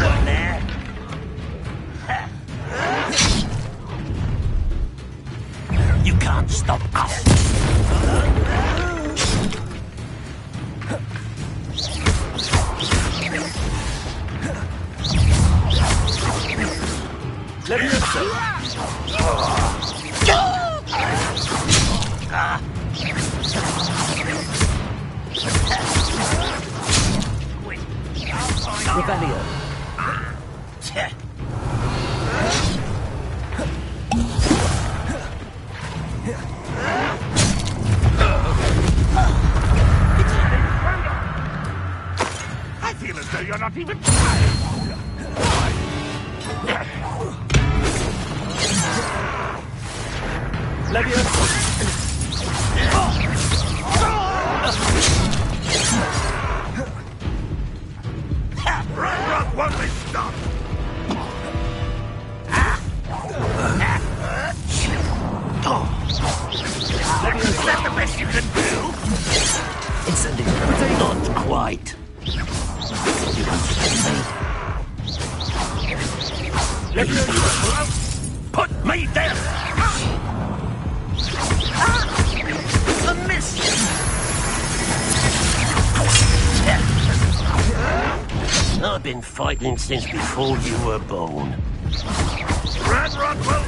Got there. You can't stop us. Revelio. I feel as though you're not even trying. Run, won't they stop? Is that the best you can do? Incendio. Not quite. Put me down! A miss! I've been fighting since before you were born. Run, well,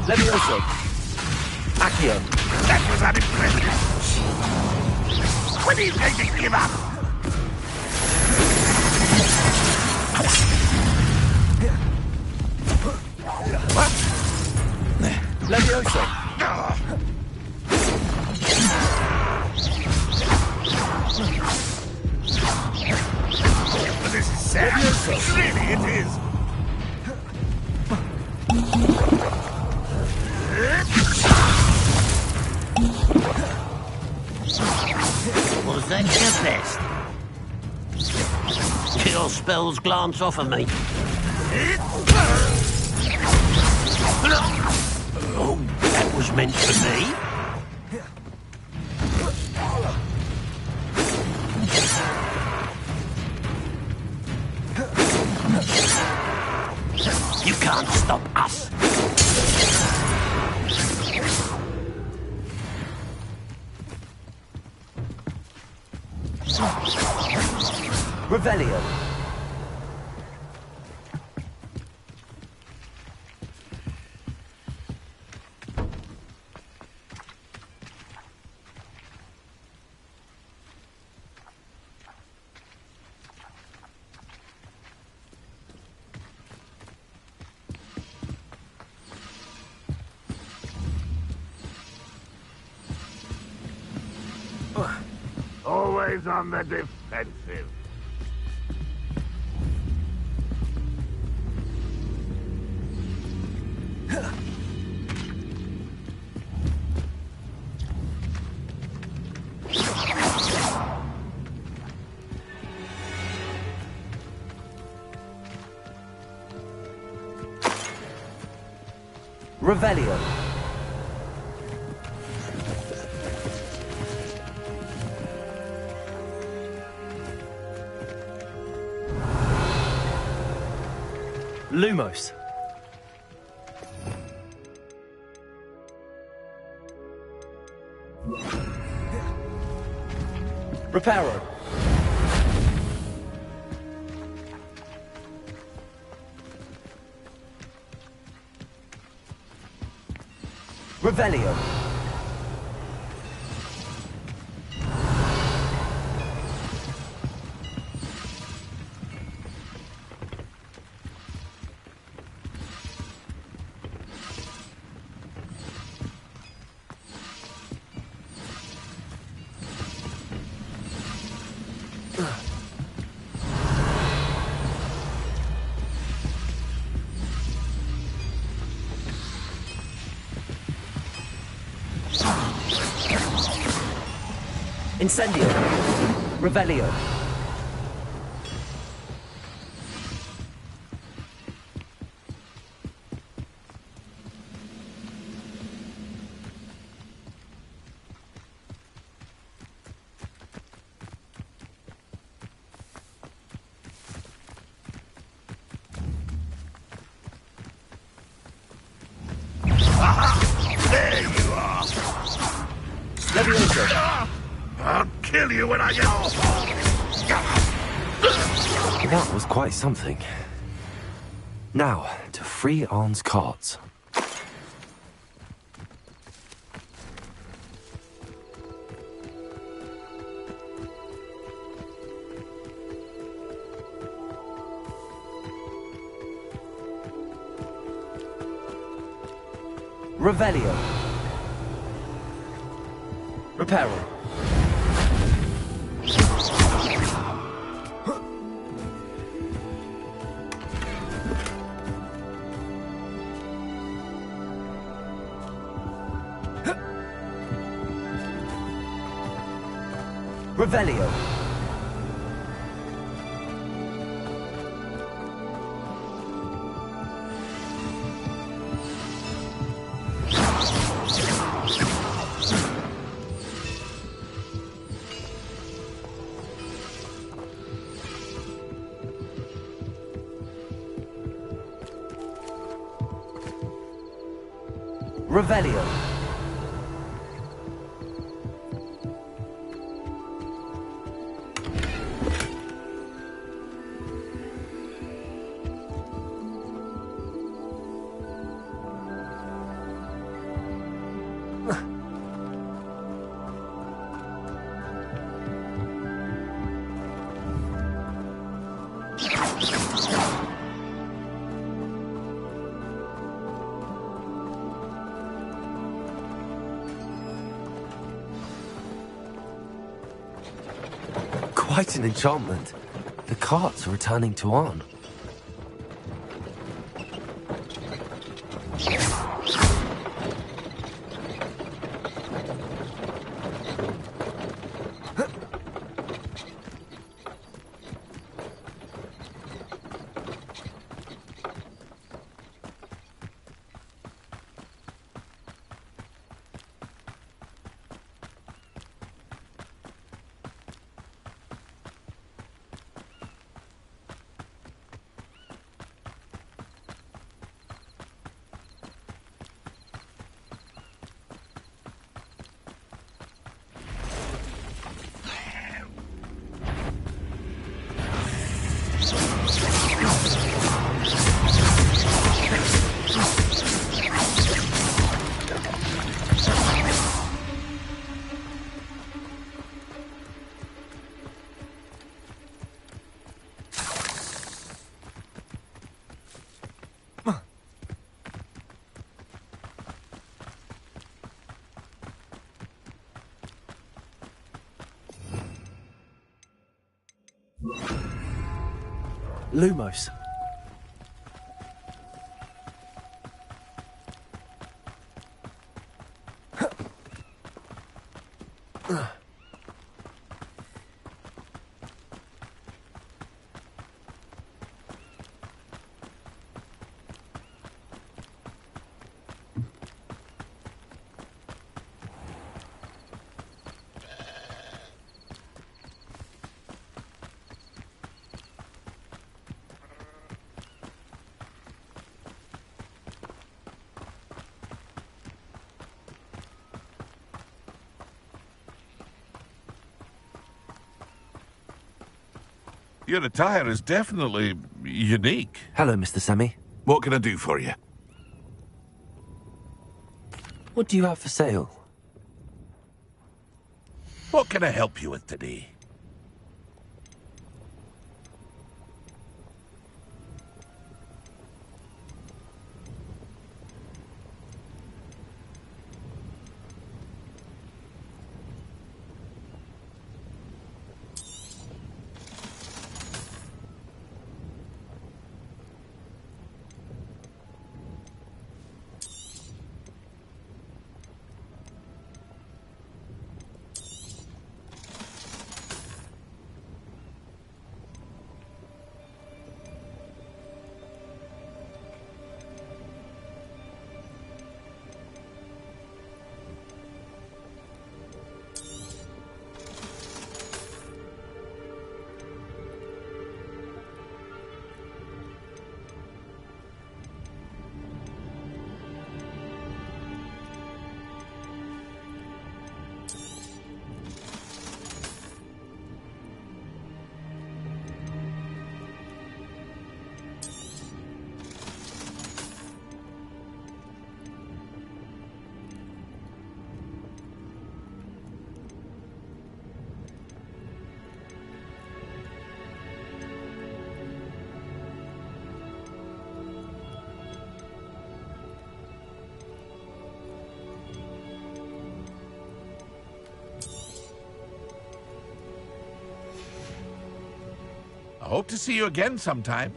Levioso. Accio. That was unimpressive. When are you going to give up? What? Levioso. This is sad. Really, it is. Was that your best? Your spells glance off of me. Oh, that was meant for me. You can't stop us. Revelio. Always on the defensive. Revelio. Lumos. Reparo. Revelio. Incendio. Revelio. kill you when I get... That was quite something. Now, to free Arn's carts. Revelio. Reparo. Revelio. Revelio. Quite an enchantment. The carts are returning to Arn. Lumos. Your attire is definitely unique. Hello, Mr. Semi. What can I do for you? What do you have for sale? What can I help you with today? I hope to see you again sometime.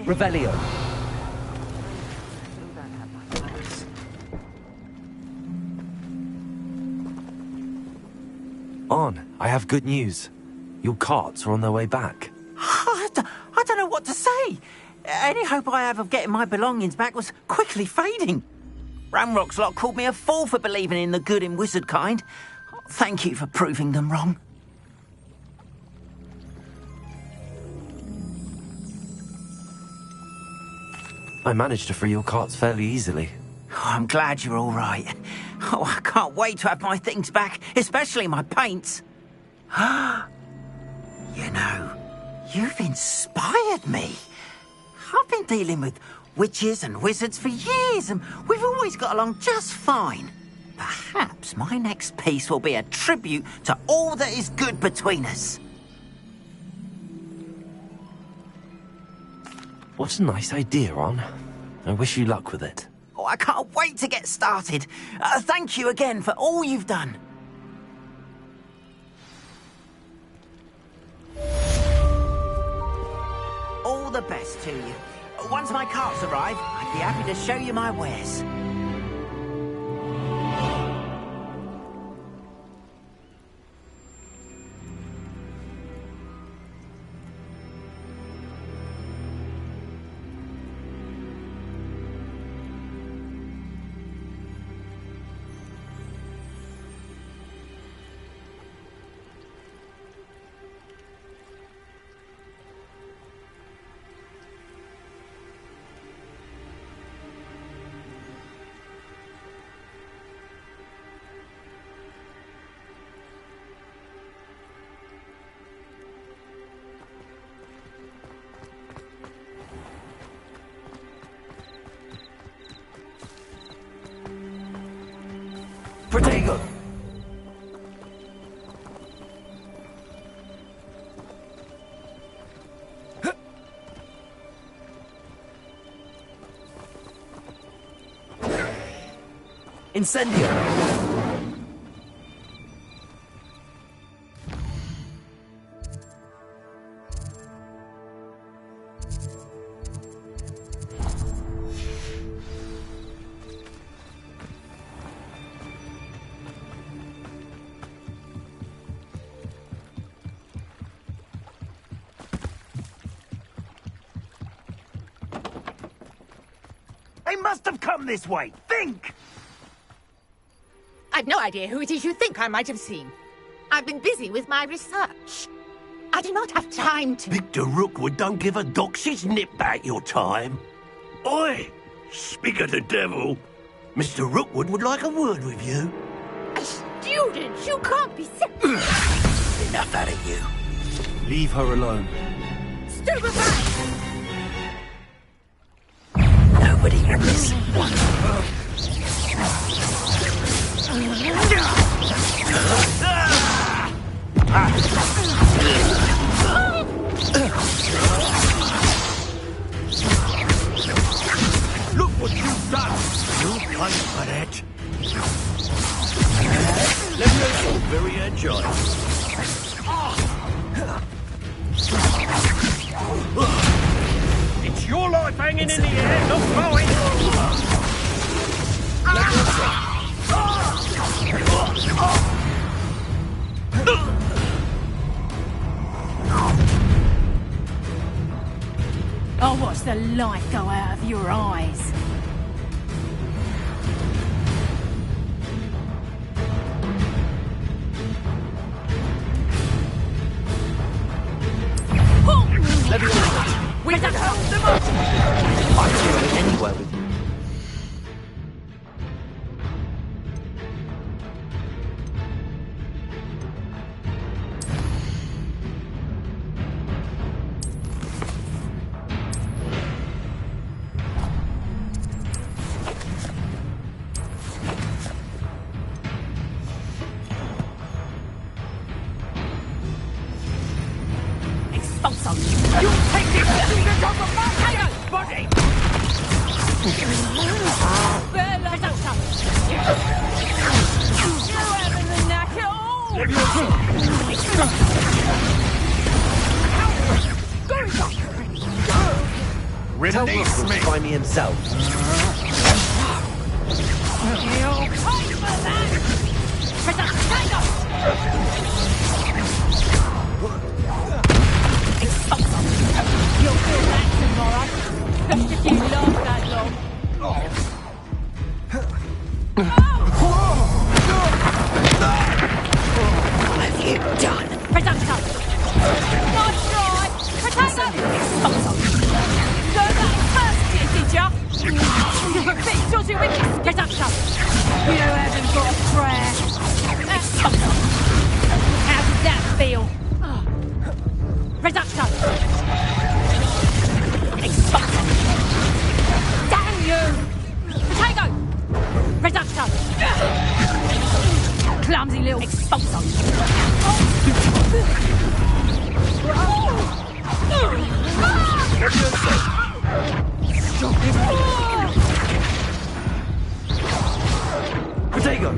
Revelio. On, I have good news. Your carts are on their way back. I don't know what to say. Any hope I have of getting my belongings back was quickly fading. Ramrock's lot called me a fool for believing in the good in wizard kind. Thank you for proving them wrong. I managed to free your carts fairly easily. Oh, I'm glad you're all right. Oh, I can't wait to have my things back, especially my paints. You know, you've inspired me. I've been dealing with witches and wizards for years, and we've always got along just fine. Perhaps my next piece will be a tribute to all that is good between us. What a nice idea, Ron. I wish you luck with it. Oh, I can't wait to get started. Thank you again for all you've done. All the best to you. Once my carts arrive, I'd be happy to show you my wares. Protego! Incendio! They must have come this way. Think! I've no idea who it is you think I might have seen. I've been busy with my research. I do not have time to... Victor Rookwood don't give a doxy's nip back your time. Oi! Speak of the devil. Mr. Rookwood would like a word with you. A student? You can't be sick. Enough out of you. Leave her alone. Stupefy! Nobody wins one. Look what you've done. You'll pay for that. Levioso, very agile. It's your life hanging in the air, not mine. I'll watch the light go out of your eyes. We can hold them up! I'm doing anywhere with you. You take this to the top of my body! You having the knack Tell Russell to find me himself. You'll pay for that! You'll feel that tomorrow. Best if you last that long. What have you done? Presumption! Nice try! Potato! Learn that first year, did ya? You're a bit dodgy with this presumption. You haven't got a prayer. How does that feel? Presumption! Damn you! Potato! Presumption! Clumsy little expulsor! Potato!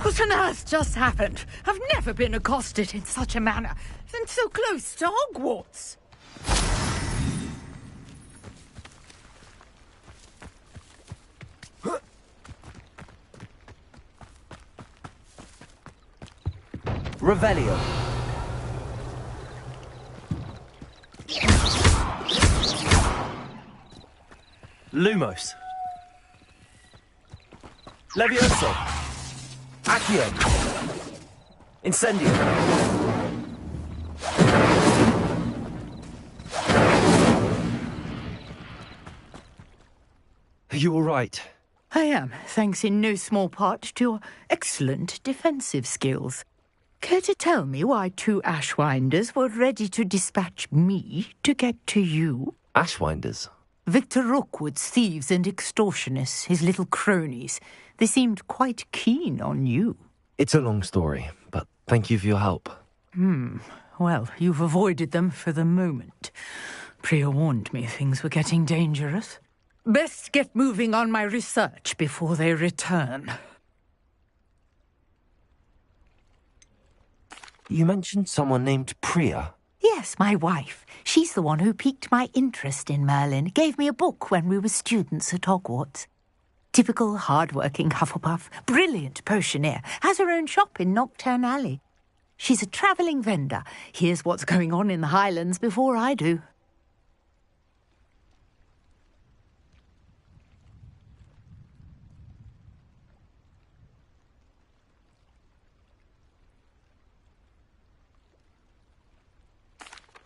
What on earth just happened? I've never been accosted in such a manner, and so close to Hogwarts. Revelio. Lumos. Levioso. Accio. Incendio. Are you all right? I am, thanks in no small part to your excellent defensive skills. Care to tell me why 2 Ashwinders were ready to dispatch me to get to you? Ashwinders? Victor Rookwood's thieves and extortionists, his little cronies. They seemed quite keen on you. It's a long story, but thank you for your help. Well, you've avoided them for the moment. Priya warned me things were getting dangerous. Best get moving on my research before they return. You mentioned someone named Priya. Yes, my wife. She's the one who piqued my interest in Merlin, gave me a book when we were students at Hogwarts. Typical hard-working Hufflepuff, brilliant potioneer, has her own shop in Knockturn Alley. She's a travelling vendor, hears what's going on in the Highlands before I do.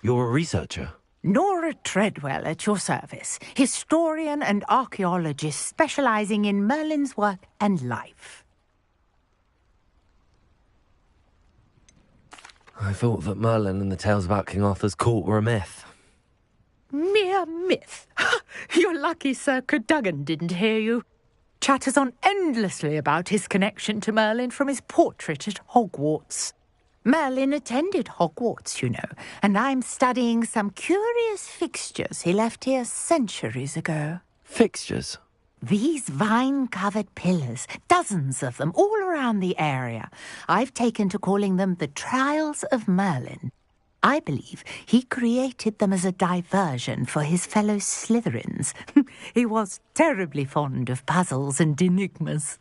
You're a researcher? Nora Treadwell at your service, historian and archaeologist specialising in Merlin's work and life. I thought that Merlin and the tales about King Arthur's court were a myth. Mere myth. You're lucky Sir Cadogan didn't hear you. Chatters on endlessly about his connection to Merlin from his portrait at Hogwarts. Merlin attended Hogwarts, you know, and I'm studying some curious fixtures he left here centuries ago. Fixtures? These vine-covered pillars, dozens of them, all around the area. I've taken to calling them the Trials of Merlin. I believe he created them as a diversion for his fellow Slytherins. He was terribly fond of puzzles and enigmas.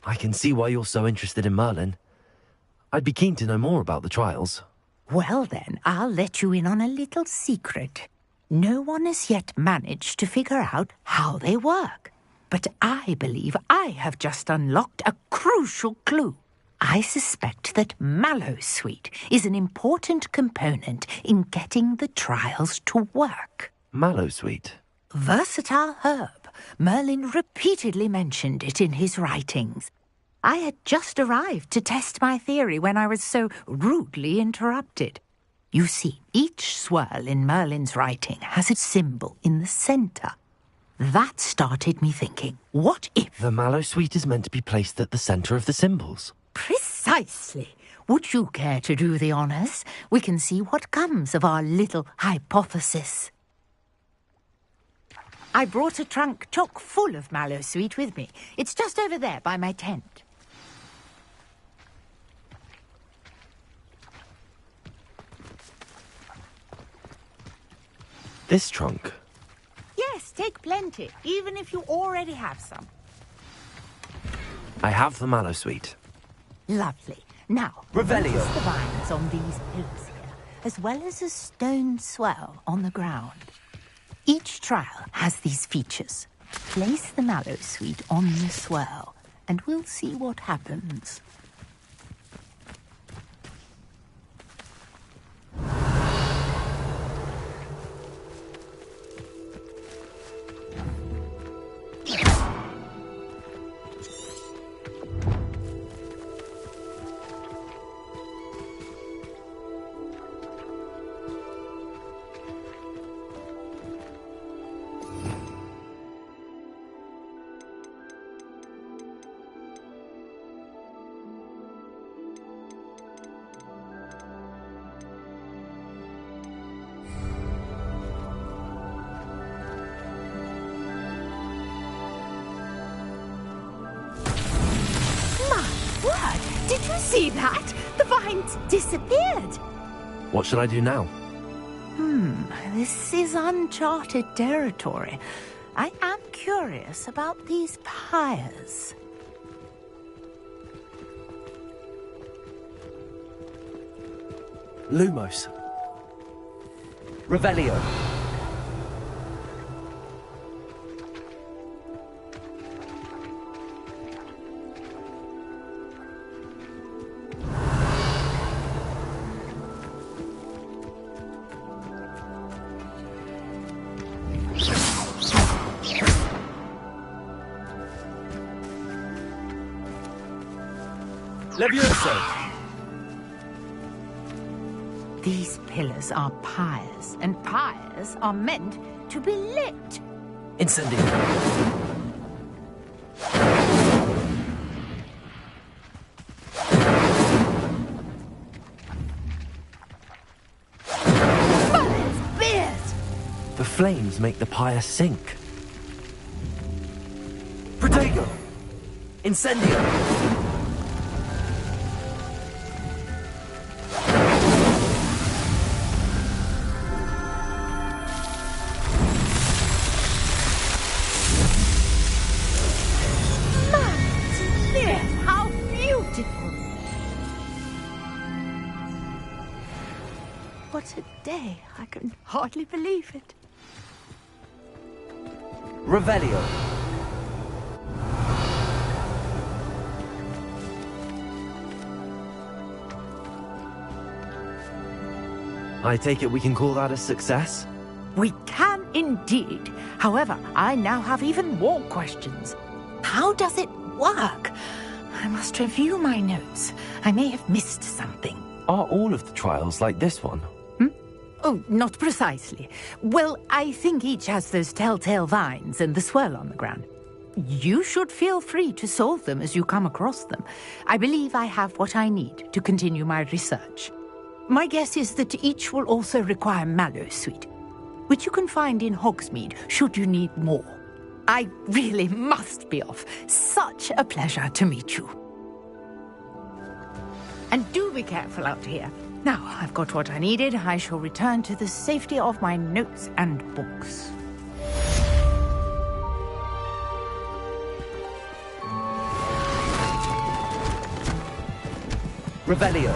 I can see why you're so interested in Merlin. I'd be keen to know more about the trials. Well then, I'll let you in on a little secret. No one has yet managed to figure out how they work. But I believe I have just unlocked a crucial clue. I suspect that Mallowsweet is an important component in getting the trials to work. Mallowsweet? Versatile herb. Merlin repeatedly mentioned it in his writings. I had just arrived to test my theory when I was so rudely interrupted. You see, each swirl in Merlin's writing has a symbol in the centre. That started me thinking, what if... The Mallowsweet is meant to be placed at the centre of the symbols. Precisely. Would you care to do the honours? We can see what comes of our little hypothesis. I brought a trunk chock full of mallow sweet with me. It's just over there by my tent. This trunk? Yes, take plenty, even if you already have some. I have the mallow sweet. Lovely. Now, Revelio. notice the vines on these pillars here, as well as a stone swell on the ground. Each trial has these features. Place the mallow sweet on the swell, and we'll see what happens. Did you see that? The vines disappeared. What should I do now? This is uncharted territory. I am curious about these pyres. Lumos. Revelio. Levioso! These pillars are pyres, and pyres are meant to be lit. Incendio. Merlin's beard! The flames make the pyre sink. Protego! Incendio! What a day. I can hardly believe it. Revelio. I take it we can call that a success? We can indeed. However, I now have even more questions. How does it work? I must review my notes. I may have missed something. Are all of the trials like this one? Oh, not precisely. Well, I think each has those telltale vines and the swirl on the ground. You should feel free to solve them as you come across them. I believe I have what I need to continue my research. My guess is that each will also require mallow sweet, which you can find in Hogsmeade should you need more. I really must be off. Such a pleasure to meet you. And do be careful out here. Now I've got what I needed, I shall return to the safety of my notes and books. Revelio.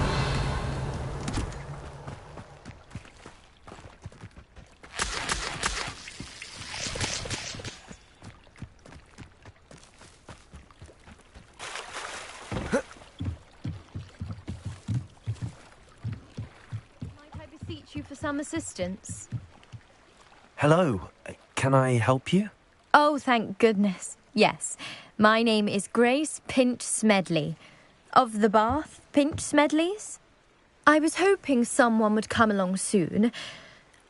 You for some assistance? Hello. Can I help you? Oh, thank goodness. Yes. My name is Grace Pinch Smedley. Of the Bath Pinch Smedleys. I was hoping someone would come along soon.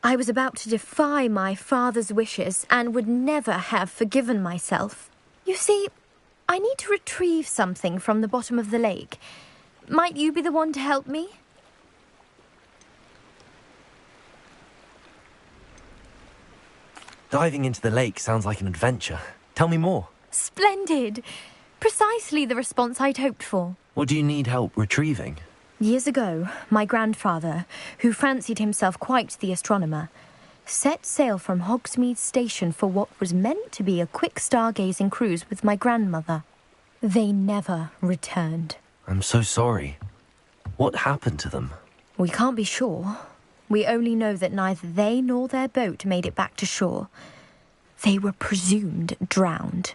I was about to defy my father's wishes and would never have forgiven myself. You see, I need to retrieve something from the bottom of the lake. Might you be the one to help me? Diving into the lake sounds like an adventure. Tell me more. Splendid! Precisely the response I'd hoped for. What do you need help retrieving? Years ago, my grandfather, who fancied himself quite the astronomer, set sail from Hogsmeade Station for what was meant to be a quick stargazing cruise with my grandmother. They never returned. I'm so sorry. What happened to them? We can't be sure. We only know that neither they nor their boat made it back to shore. They were presumed drowned.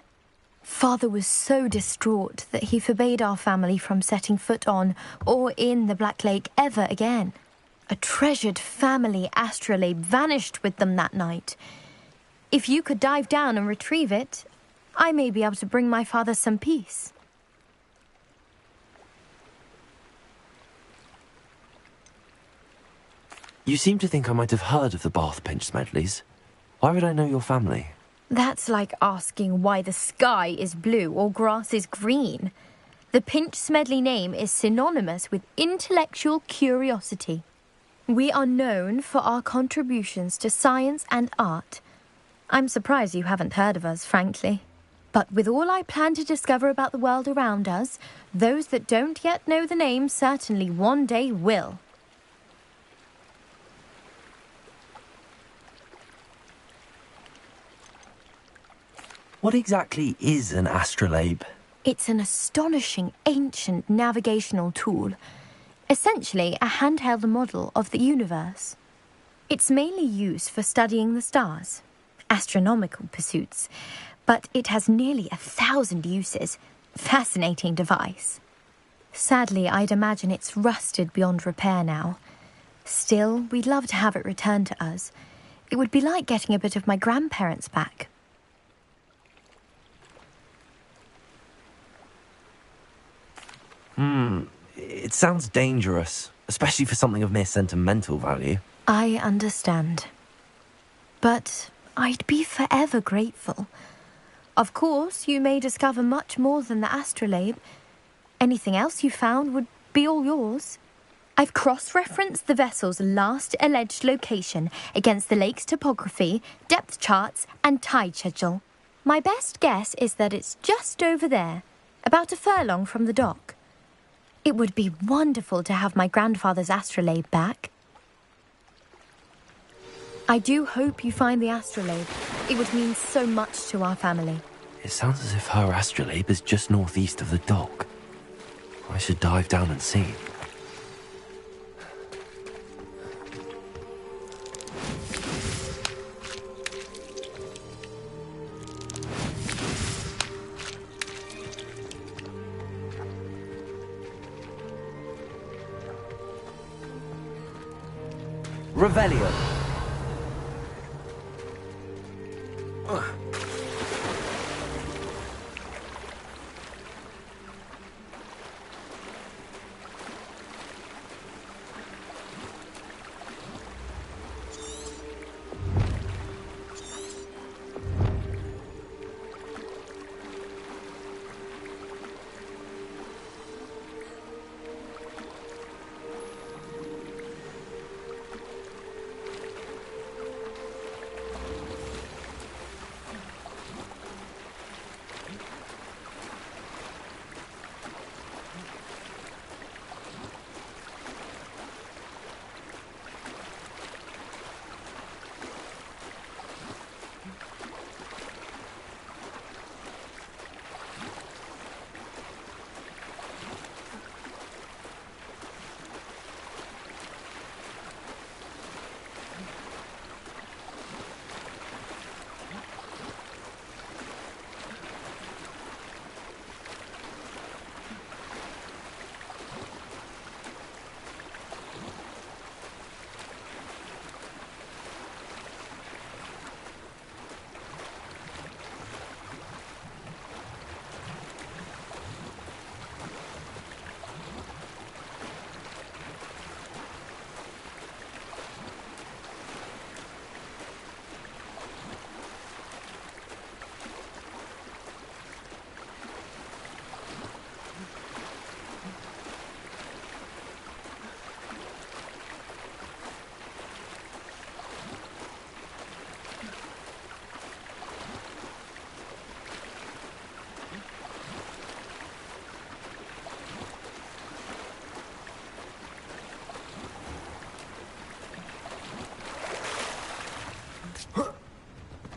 Father was so distraught that he forbade our family from setting foot on or in the Black Lake ever again. A treasured family astrolabe vanished with them that night. If you could dive down and retrieve it, I may be able to bring my father some peace. You seem to think I might have heard of the Bath Pinch Smedleys. Why would I know your family? That's like asking why the sky is blue or grass is green. The Pinch Smedley name is synonymous with intellectual curiosity. We are known for our contributions to science and art. I'm surprised you haven't heard of us, frankly. But with all I plan to discover about the world around us, those that don't yet know the name certainly one day will. What exactly is an astrolabe? It's an astonishing ancient navigational tool. Essentially a handheld model of the universe. It's mainly used for studying the stars, astronomical pursuits, but it has nearly 1,000 uses. Fascinating device. Sadly, I'd imagine it's rusted beyond repair now. Still, we'd love to have it returned to us. It would be like getting a bit of my grandparents back. It sounds dangerous, especially for something of mere sentimental value. I understand. But I'd be forever grateful. Of course, you may discover much more than the astrolabe. Anything else you found would be all yours. I've cross-referenced the vessel's last alleged location against the lake's topography, depth charts, and tide schedule. My best guess is that it's just over there, about a furlong from the dock. It would be wonderful to have my grandfather's astrolabe back. I do hope you find the astrolabe. It would mean so much to our family. It sounds as if her astrolabe is just northeast of the dock. I should dive down and see. Revelio.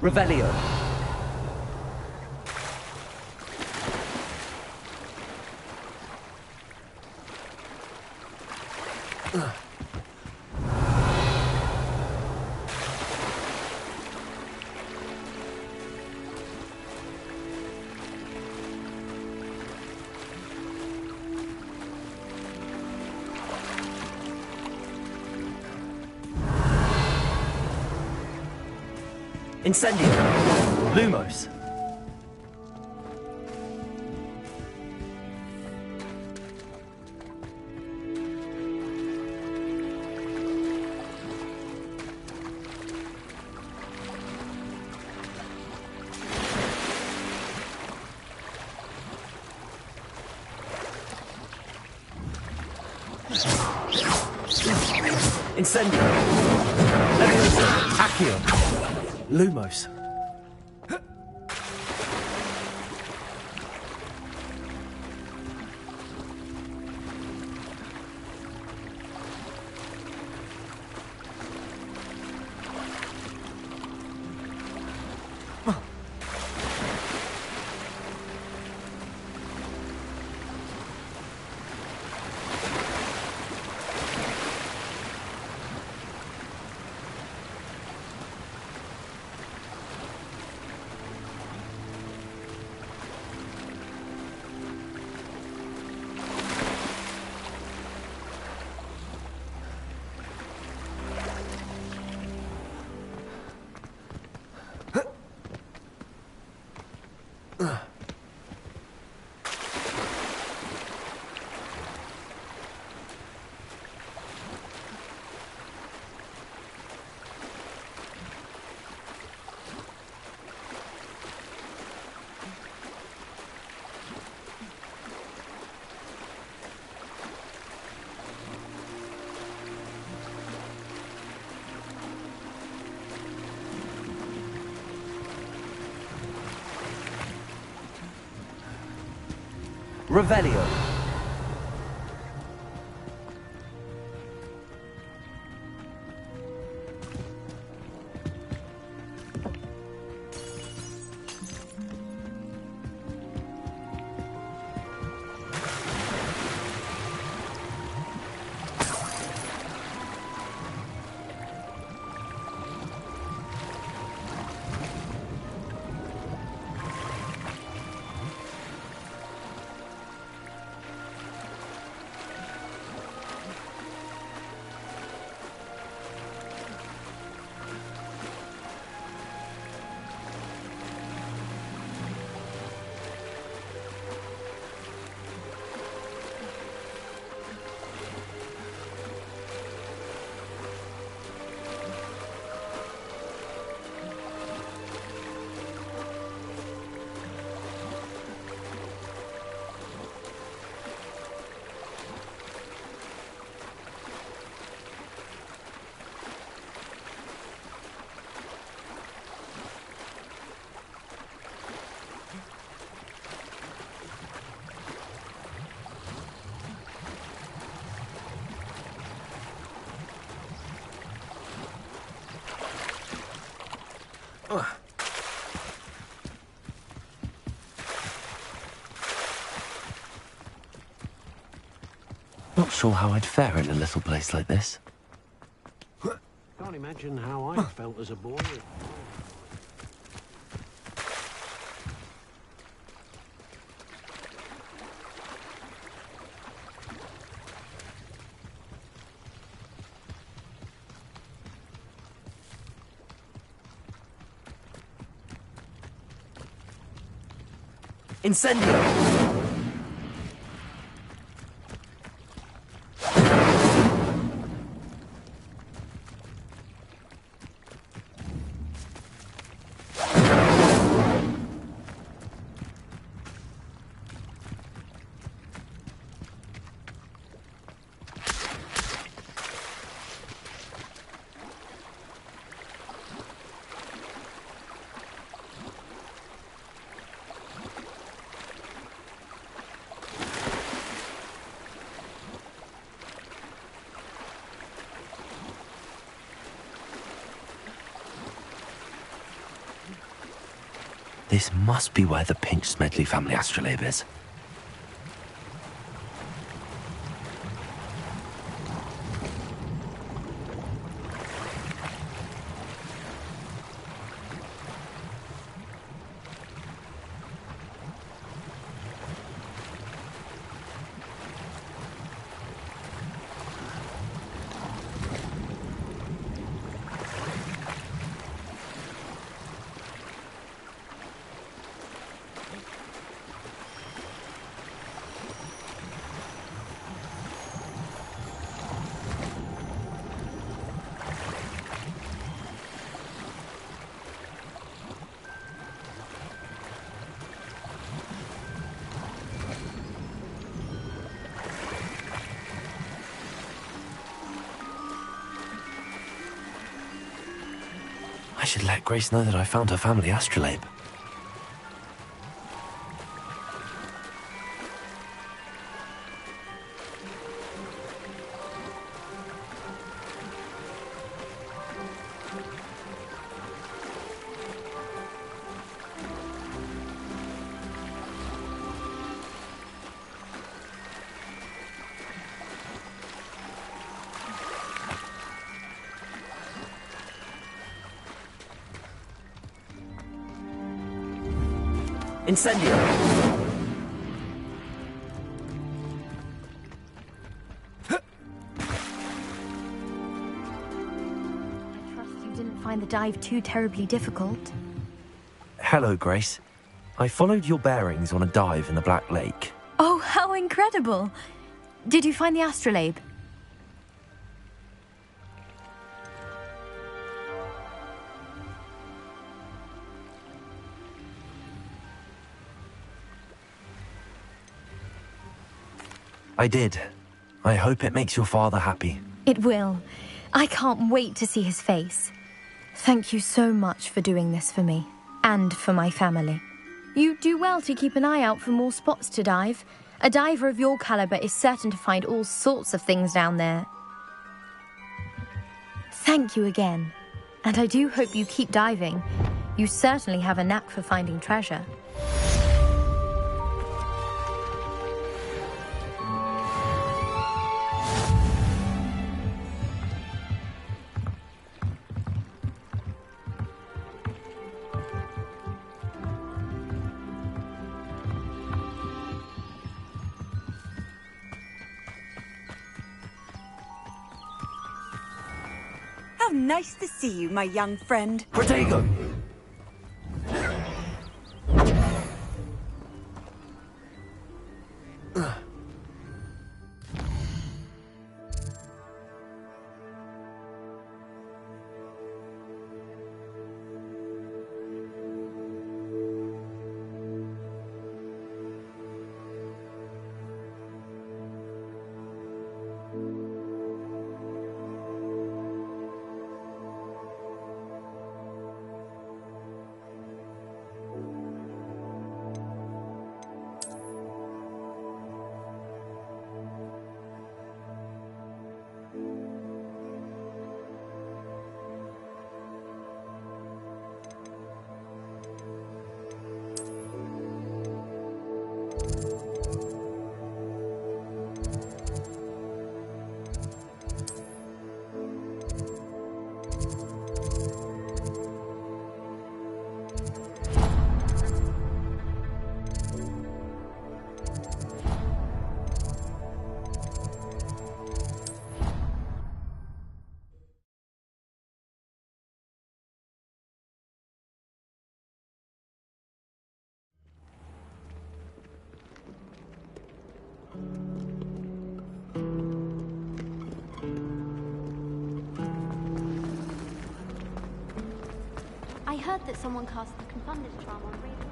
Revelio. Incendio. Lumos. Incendio. Leviosa. Accio. Lumos. Revelio. Not sure how I'd fare in a little place like this. Can't imagine how I felt as a boy. Incendio. This must be where the Pinch Smedley family astrolabe is. I should let Grace know that I found her family astrolabe. Incendio! You didn't find the dive too terribly difficult. Hello, Grace. I followed your bearings on a dive in the Black Lake. Oh, how incredible! Did you find the astrolabe? I did. I hope it makes your father happy. It will. I can't wait to see his face. Thank you so much for doing this for me, and for my family. You do well to keep an eye out for more spots to dive. A diver of your caliber is certain to find all sorts of things down there. Thank you again. And I do hope you keep diving. You certainly have a knack for finding treasure. How nice to see you, my young friend. Protego! I heard that someone cast the Confunded charm on Raven.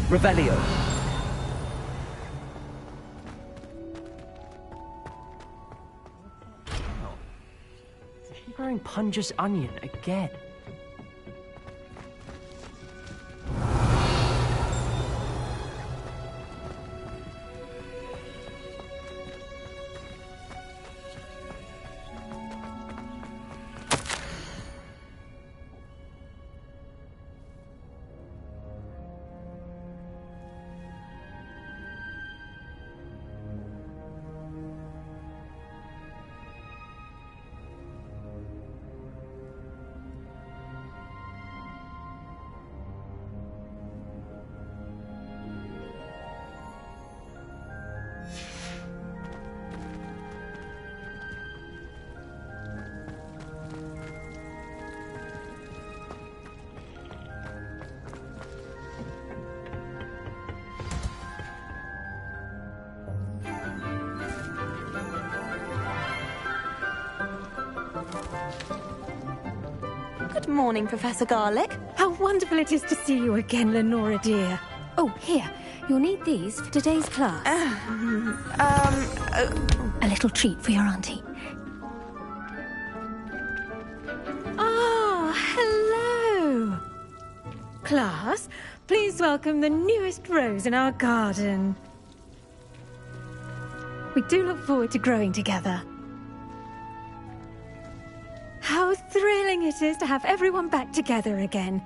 Revelio. Growing Punja's onion again. Good morning, Professor Garlick. How wonderful it is to see you again, Lenora dear. Oh, here. You'll need these for today's class. A little treat for your auntie. Ah, hello. Class, please welcome the newest rose in our garden. We do look forward to growing together. How thrilling it is to have everyone back together again.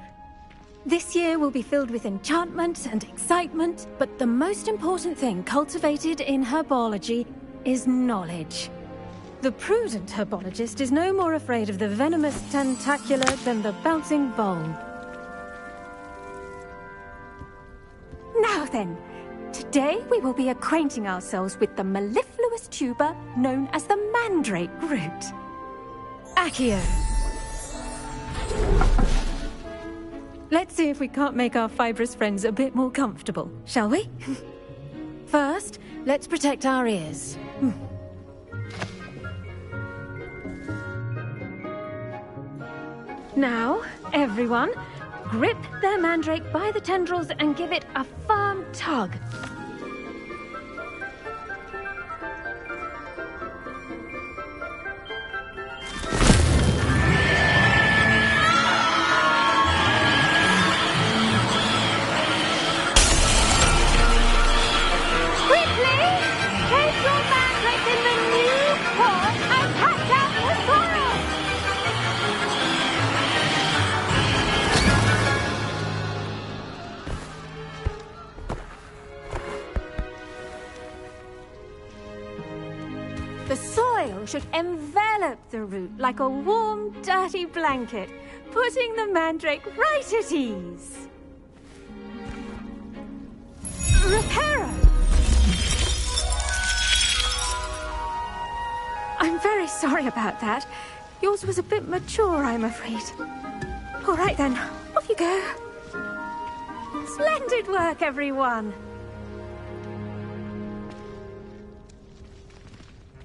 This year will be filled with enchantment and excitement, but the most important thing cultivated in herbology is knowledge. The prudent herbologist is no more afraid of the venomous tentacula than the bouncing vole. Now then, today we will be acquainting ourselves with the mellifluous tuber known as the mandrake root. Accio. Let's see if we can't make our fibrous friends a bit more comfortable, shall we? First, let's protect our ears. Now, everyone, grip their mandrake by the tendrils and give it a firm tug. The soil should envelop the root like a warm, dirty blanket, putting the mandrake right at ease. Reparo! I'm very sorry about that. Yours was a bit mature, I'm afraid. All right then, off you go. Splendid work, everyone.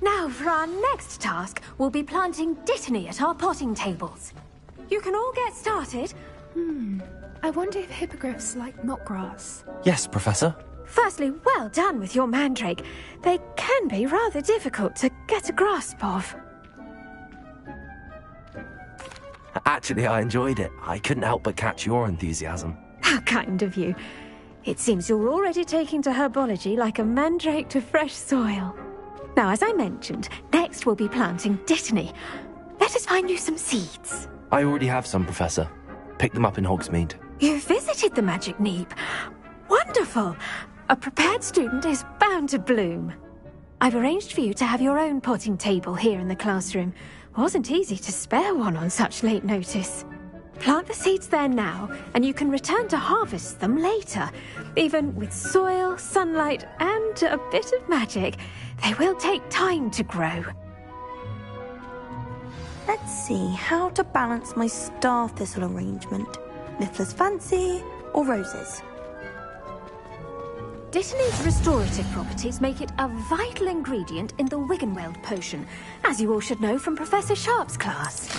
Now, for our next task, we'll be planting dittany at our potting tables. You can all get started. I wonder if hippogriffs like knotgrass. Yes, Professor. Firstly, well done with your mandrake. They can be rather difficult to get a grasp of. Actually, I enjoyed it. I couldn't help but catch your enthusiasm. How kind of you. It seems you're already taking to herbology like a mandrake to fresh soil. Now, as I mentioned, next we'll be planting dittany. Let us find you some seeds. I already have some, Professor. Picked them up in Hogsmeade. You visited the Magic Neep. Wonderful! A prepared student is bound to bloom. I've arranged for you to have your own potting table here in the classroom. Wasn't easy to spare one on such late notice. Plant the seeds there now, and you can return to harvest them later. Even with soil, sunlight, and a bit of magic, they will take time to grow. Let's see how to balance my star thistle arrangement. Miffler's Fancy or roses? Dittany's restorative properties make it a vital ingredient in the Wiggenweld potion, as you all should know from Professor Sharp's class.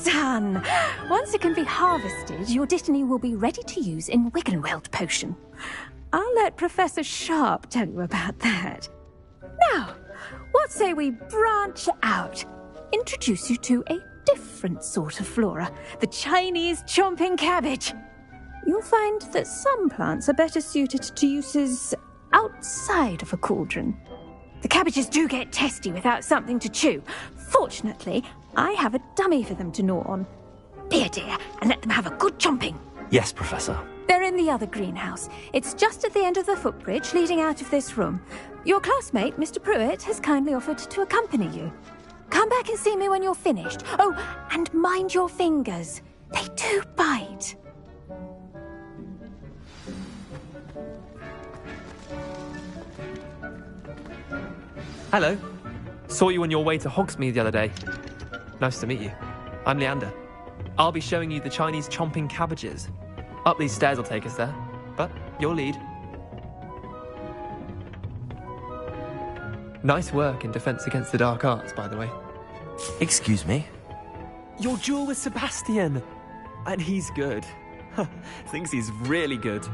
done! Once it can be harvested, your Dittany will be ready to use in Wiggenweld potion. I'll let Professor Sharp tell you about that. Now, what say we branch out? Introduce you to a different sort of flora, the Chinese chomping cabbage. You'll find that some plants are better suited to uses outside of a cauldron. The cabbages do get testy without something to chew. Fortunately, I have a dummy for them to gnaw on. Be a dear and let them have a good chomping. Yes, Professor. They're in the other greenhouse. It's just at the end of the footbridge leading out of this room. Your classmate, Mr. Pruitt, has kindly offered to accompany you. Come back and see me when you're finished. Oh, and mind your fingers. They do bite. Hello. Saw you on your way to Hogsmeade the other day. Nice to meet you. I'm Leander. I'll be showing you the Chinese chomping cabbages. Up these stairs will take us there, but your lead. Nice work in Defense Against the Dark Arts, by the way. Excuse me? Your duel with Sebastian! And he's good. Thinks he's really good.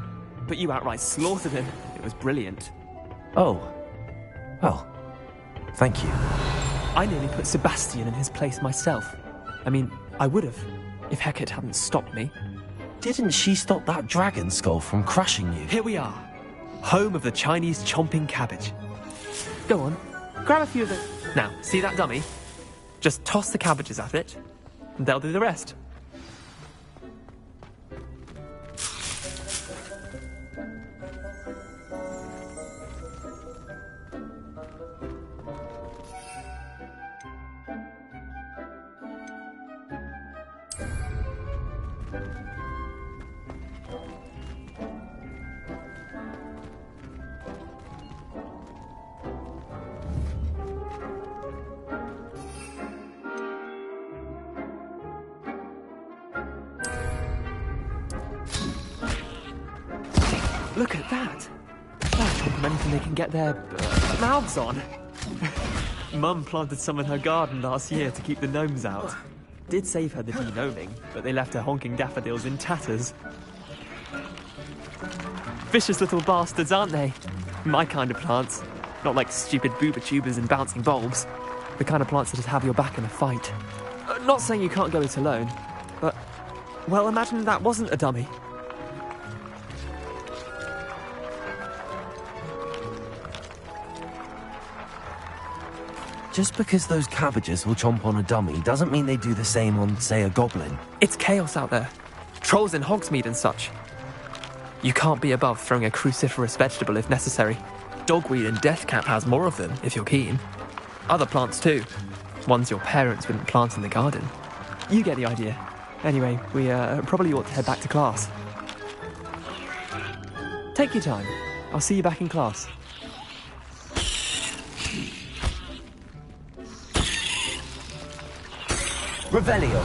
But you outright slaughtered him. It was brilliant. Oh. Well, thank you. I nearly put Sebastian in his place myself. I mean, I would have, if Hecate hadn't stopped me. Didn't she stop that dragon skull from crushing you? Here we are. Home of the Chinese chomping cabbage. Go on, grab a few of the... Now, see that dummy? Just toss the cabbages at it, and they'll do the rest. Look at that! That's from anything they can get their mouths on. Mum planted some in her garden last year to keep the gnomes out. Did save her the de-gnoming, but they left her honking daffodils in tatters. Vicious little bastards, aren't they? My kind of plants. Not like stupid booba tubers and bouncing bulbs. The kind of plants that'd have your back in a fight. Not saying you can't go it alone, but... well, imagine that wasn't a dummy. Just because those cabbages will chomp on a dummy doesn't mean they do the same on, say, a goblin. It's chaos out there. Trolls in Hogsmeade and such. You can't be above throwing a cruciferous vegetable if necessary. Dogweed and deathcap has more of them, if you're keen. Other plants too. Ones your parents wouldn't plant in the garden. You get the idea. Anyway, we probably ought to head back to class. Take your time. I'll see you back in class. Revelio.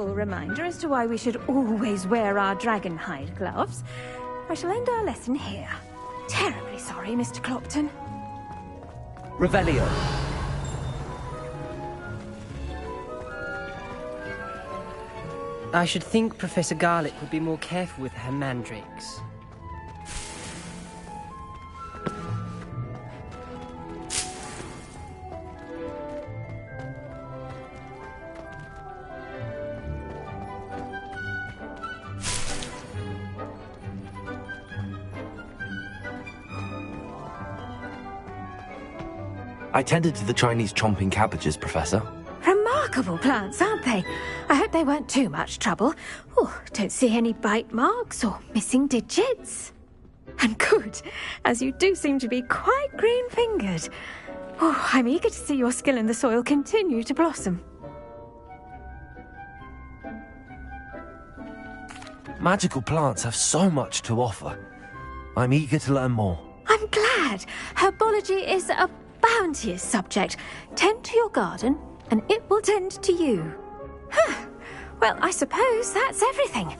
Reminder as to why we should always wear our dragonhide gloves. I shall end our lesson here. Terribly sorry, Mr. Clopton. Revelio. I should think Professor Garlick would be more careful with her mandrakes. I tended to the Chinese chomping cabbages, Professor. remarkable plants, aren't they? I hope they weren't too much trouble. Oh, don't see any bite marks or missing digits. And good, as you do seem to be quite green-fingered. Oh, I'm eager to see your skill in the soil continue to blossom. Magical plants have so much to offer. I'm eager to learn more. I'm glad. Herbology is a bounteous subject. Tend to your garden, and it will tend to you. Huh. Well, I suppose that's everything.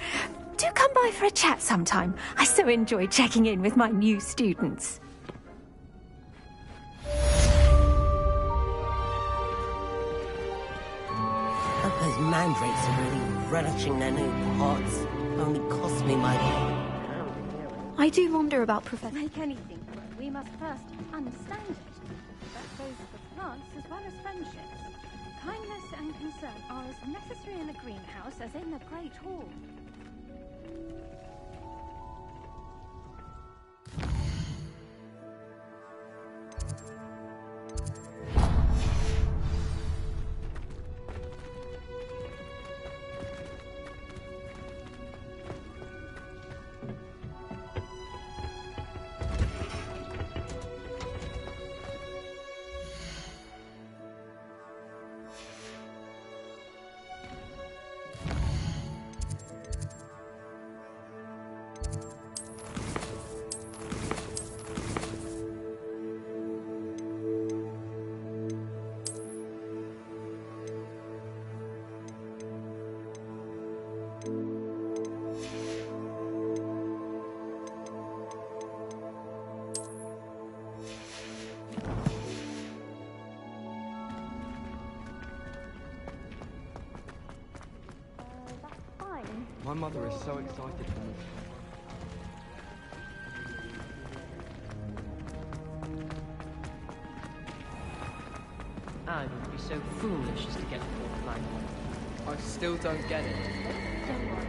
Do come by for a chat sometime. I so enjoy checking in with my new students. Hope those mandrakes are really relishing their new pots. Only cost me my... I do wonder about Professor... Make anything, we must first understand it. That goes for plants as well as friendships. Kindness and concern are as necessary in the greenhouse as in the Great Hall. My mother is so excited for me. I would be so foolish as to get the fourth line. I still don't get it. Don't worry.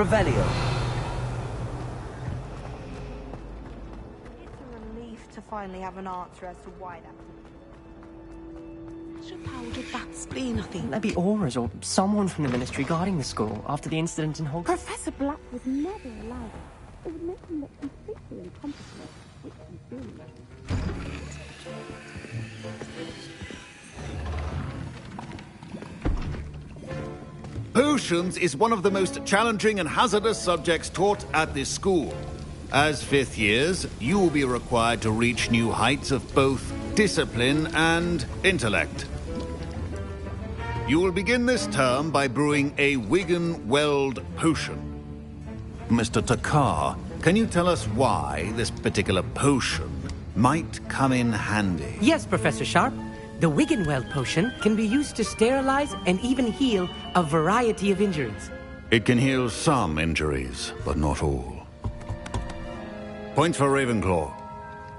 Revelio. To finally have an answer as to why that... How would that's been, I think? Maybe auras or someone from the ministry guarding the school after the incident in Hogwarts. Professor Black was never allowed. It would make him look completely incompetent, which he did. Potions is one of the most challenging and hazardous subjects taught at this school. As fifth years, you will be required to reach new heights of both discipline and intellect. You will begin this term by brewing a Wiggenweld potion. Mr. Takar, can you tell us why this particular potion might come in handy? Yes, Professor Sharp. The Wiggenweld potion can be used to sterilize and even heal a variety of injuries. It can heal some injuries, but not all. Points for Ravenclaw.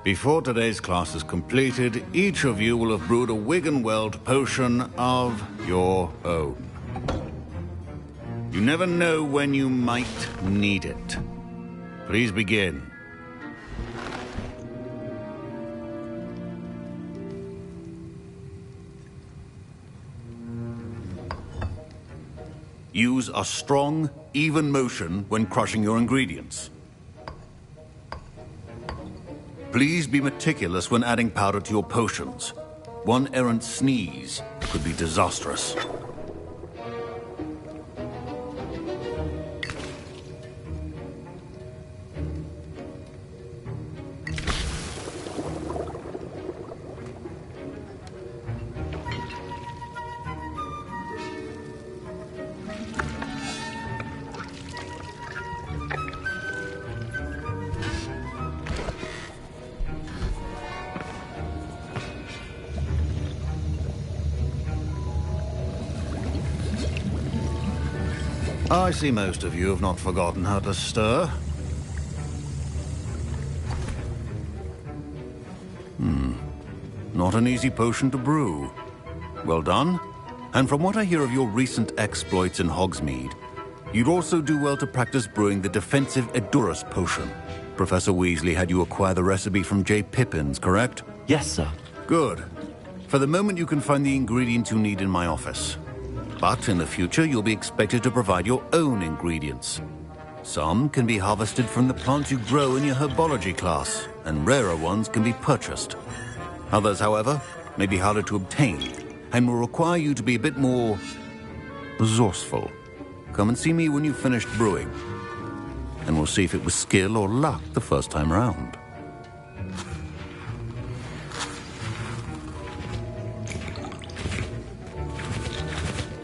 Before today's class is completed, each of you will have brewed a Wiggenweld potion of your own. You never know when you might need it. Please begin. Use a strong, even motion when crushing your ingredients. Please be meticulous when adding powder to your potions. One errant sneeze could be disastrous. I see most of you have not forgotten how to stir. Not an easy potion to brew. Well done. And from what I hear of your recent exploits in Hogsmeade, You'd also do well to practice brewing the defensive Edurus potion. Professor Weasley had you acquire the recipe from J. Pippin's, correct? Yes, sir. Good. For the moment, you can find the ingredients you need in my office. But in the future, you'll be expected to provide your own ingredients. Some can be harvested from the plants you grow in your herbology class, and rarer ones can be purchased. Others, however, may be harder to obtain, and will require you to be a bit more resourceful. Come and see me when you've finished brewing, and we'll see if it was skill or luck the first time round.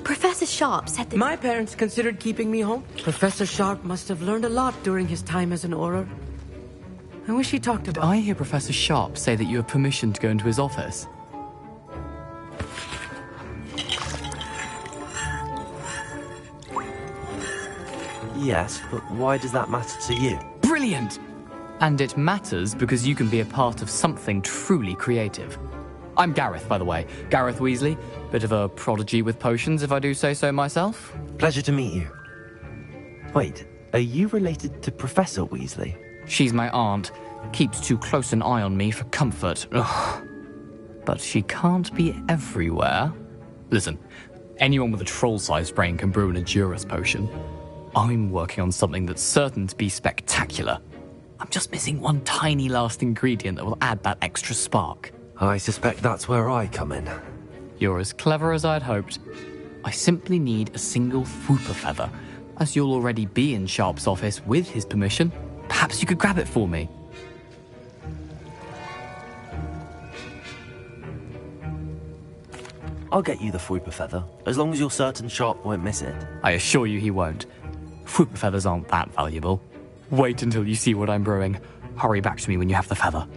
Professor Sharp said that... My parents considered keeping me home. Professor Sharp must have learned a lot during his time as an Auror. I wish he talked about... Did I hear Professor Sharp say that you have permission to go into his office? Yes, but why does that matter to you? Brilliant! And it matters because you can be a part of something truly creative. I'm Gareth, by the way. Gareth Weasley. Bit of a prodigy with potions, if I do say so myself. Pleasure to meet you. Wait, are you related to Professor Weasley? She's my aunt. Keeps too close an eye on me for comfort. Ugh. But she can't be everywhere. Listen, anyone with a troll-sized brain can brew an Edurus potion. I'm working on something that's certain to be spectacular. I'm just missing one tiny last ingredient that will add that extra spark. I suspect that's where I come in. You're as clever as I'd hoped. I simply need a single Whooper feather. As you'll already be in Sharp's office with his permission, perhaps you could grab it for me. I'll get you the Whooper feather, as long as you're certain Sharp won't miss it. I assure you he won't. Whooper feathers aren't that valuable. Wait until you see what I'm brewing. Hurry back to me when you have the feather.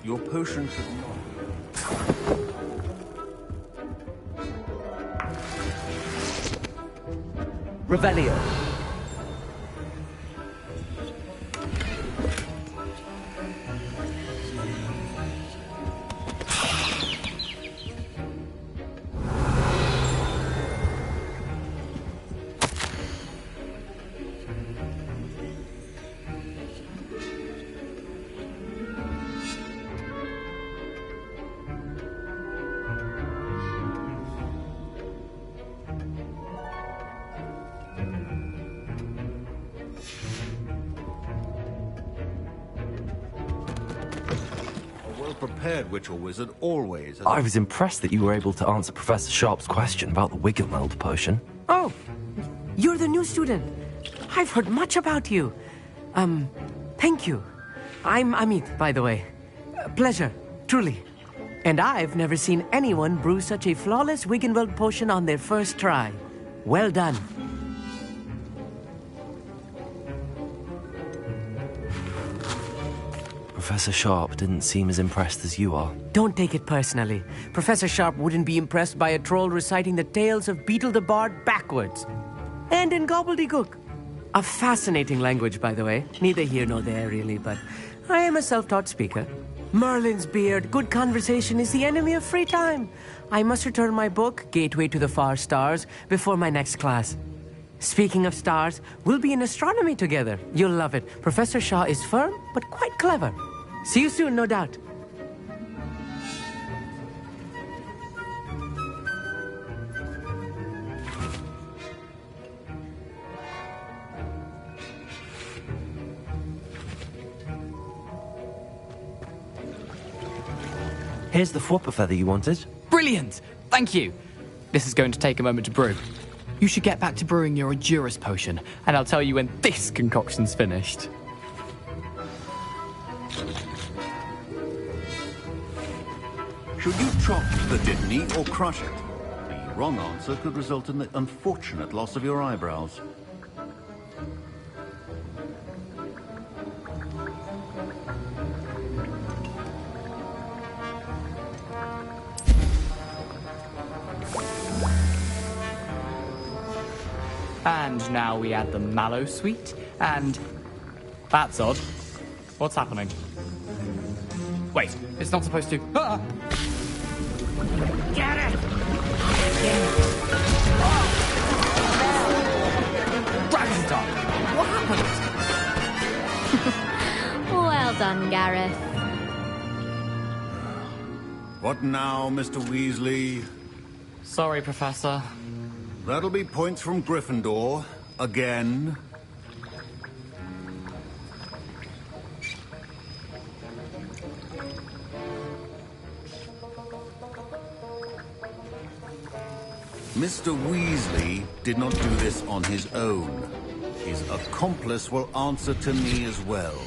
Your potion should not... Revelio. Prepared witch or wizard always... I was impressed that you were able to answer Professor Sharp's question about the Wiggenweld potion. Oh, you're the new student. I've heard much about you. Thank you. I'm Amit, by the way. Pleasure, truly. And I've never seen anyone brew such a flawless Wiggenweld potion on their first try. Well done. Professor Sharp didn't seem as impressed as you are. Don't take it personally. Professor Sharp wouldn't be impressed by a troll reciting the tales of Beetle the Bard backwards. And in gobbledygook. A fascinating language, by the way. Neither here nor there, really, but I am a self-taught speaker. Merlin's beard, good conversation is the enemy of free time. I must return my book, Gateway to the Far Stars, before my next class. Speaking of stars, we'll be in astronomy together. You'll love it. Professor Shaw is firm, but quite clever. See you soon, no doubt. Here's the Whooper feather you wanted. Brilliant! Thank you. This is going to take a moment to brew. You should get back to brewing your Edurus potion, and I'll tell you when this concoction's finished. Should you chop the Dittany or crush it? The wrong answer could result in the unfortunate loss of your eyebrows. And now we add the mallow sweet, and... That's odd. What's happening? Wait, it's not supposed to... Ah! Get it! Dragon's what happened? Well done, Gareth. What now, Mr. Weasley? Sorry, Professor. That'll be points from Gryffindor. Again. Mr. Weasley did not do this on his own. His accomplice will answer to me as well.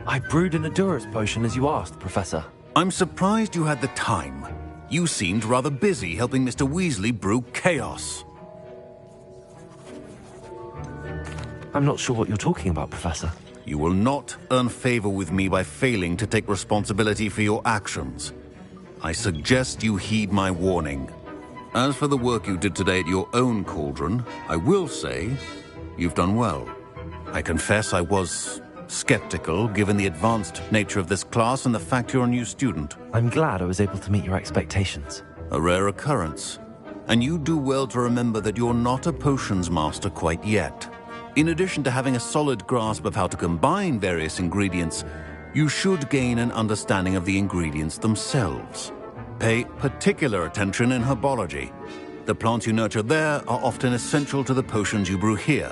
I brewed an Adurus potion as you asked, Professor. I'm surprised you had the time. You seemed rather busy helping Mr. Weasley brew chaos. I'm not sure what you're talking about, Professor. You will not earn favor with me by failing to take responsibility for your actions. I suggest you heed my warning. As for the work you did today at your own cauldron, I will say you've done well. I confess I was skeptical, given the advanced nature of this class and the fact you're a new student. I'm glad I was able to meet your expectations. A rare occurrence. And you do well to remember that you're not a potions master quite yet. In addition to having a solid grasp of how to combine various ingredients, you should gain an understanding of the ingredients themselves. Pay particular attention in herbology. The plants you nurture there are often essential to the potions you brew here.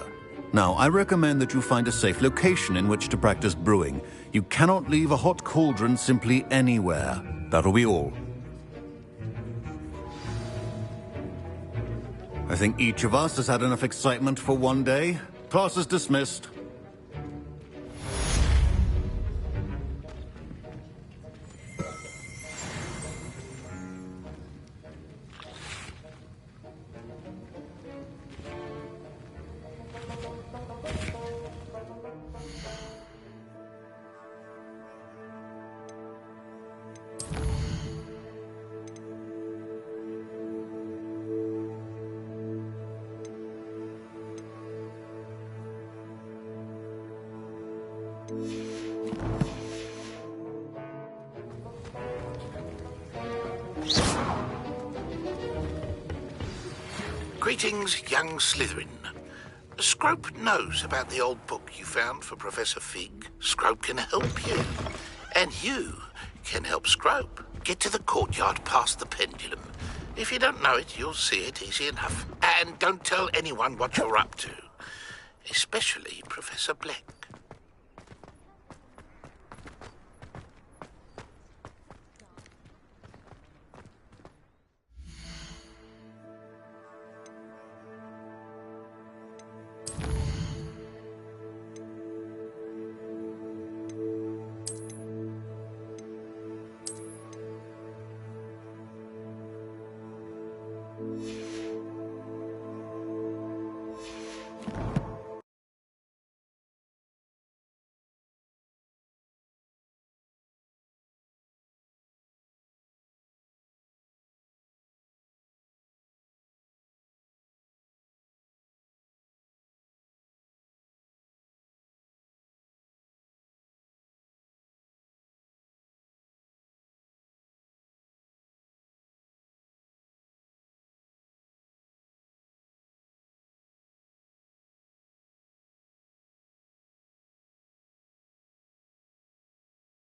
Now, I recommend that you find a safe location in which to practice brewing. You cannot leave a hot cauldron simply anywhere. That'll be all. I think each of us has had enough excitement for one day. Class is dismissed. Greetings, young Slytherin. Scrope knows about the old book you found for Professor Fig. Scrope can help you. And you can help Scrope. Get to the courtyard past the pendulum. If you don't know it, you'll see it easy enough. And don't tell anyone what you're up to. Especially Professor Black.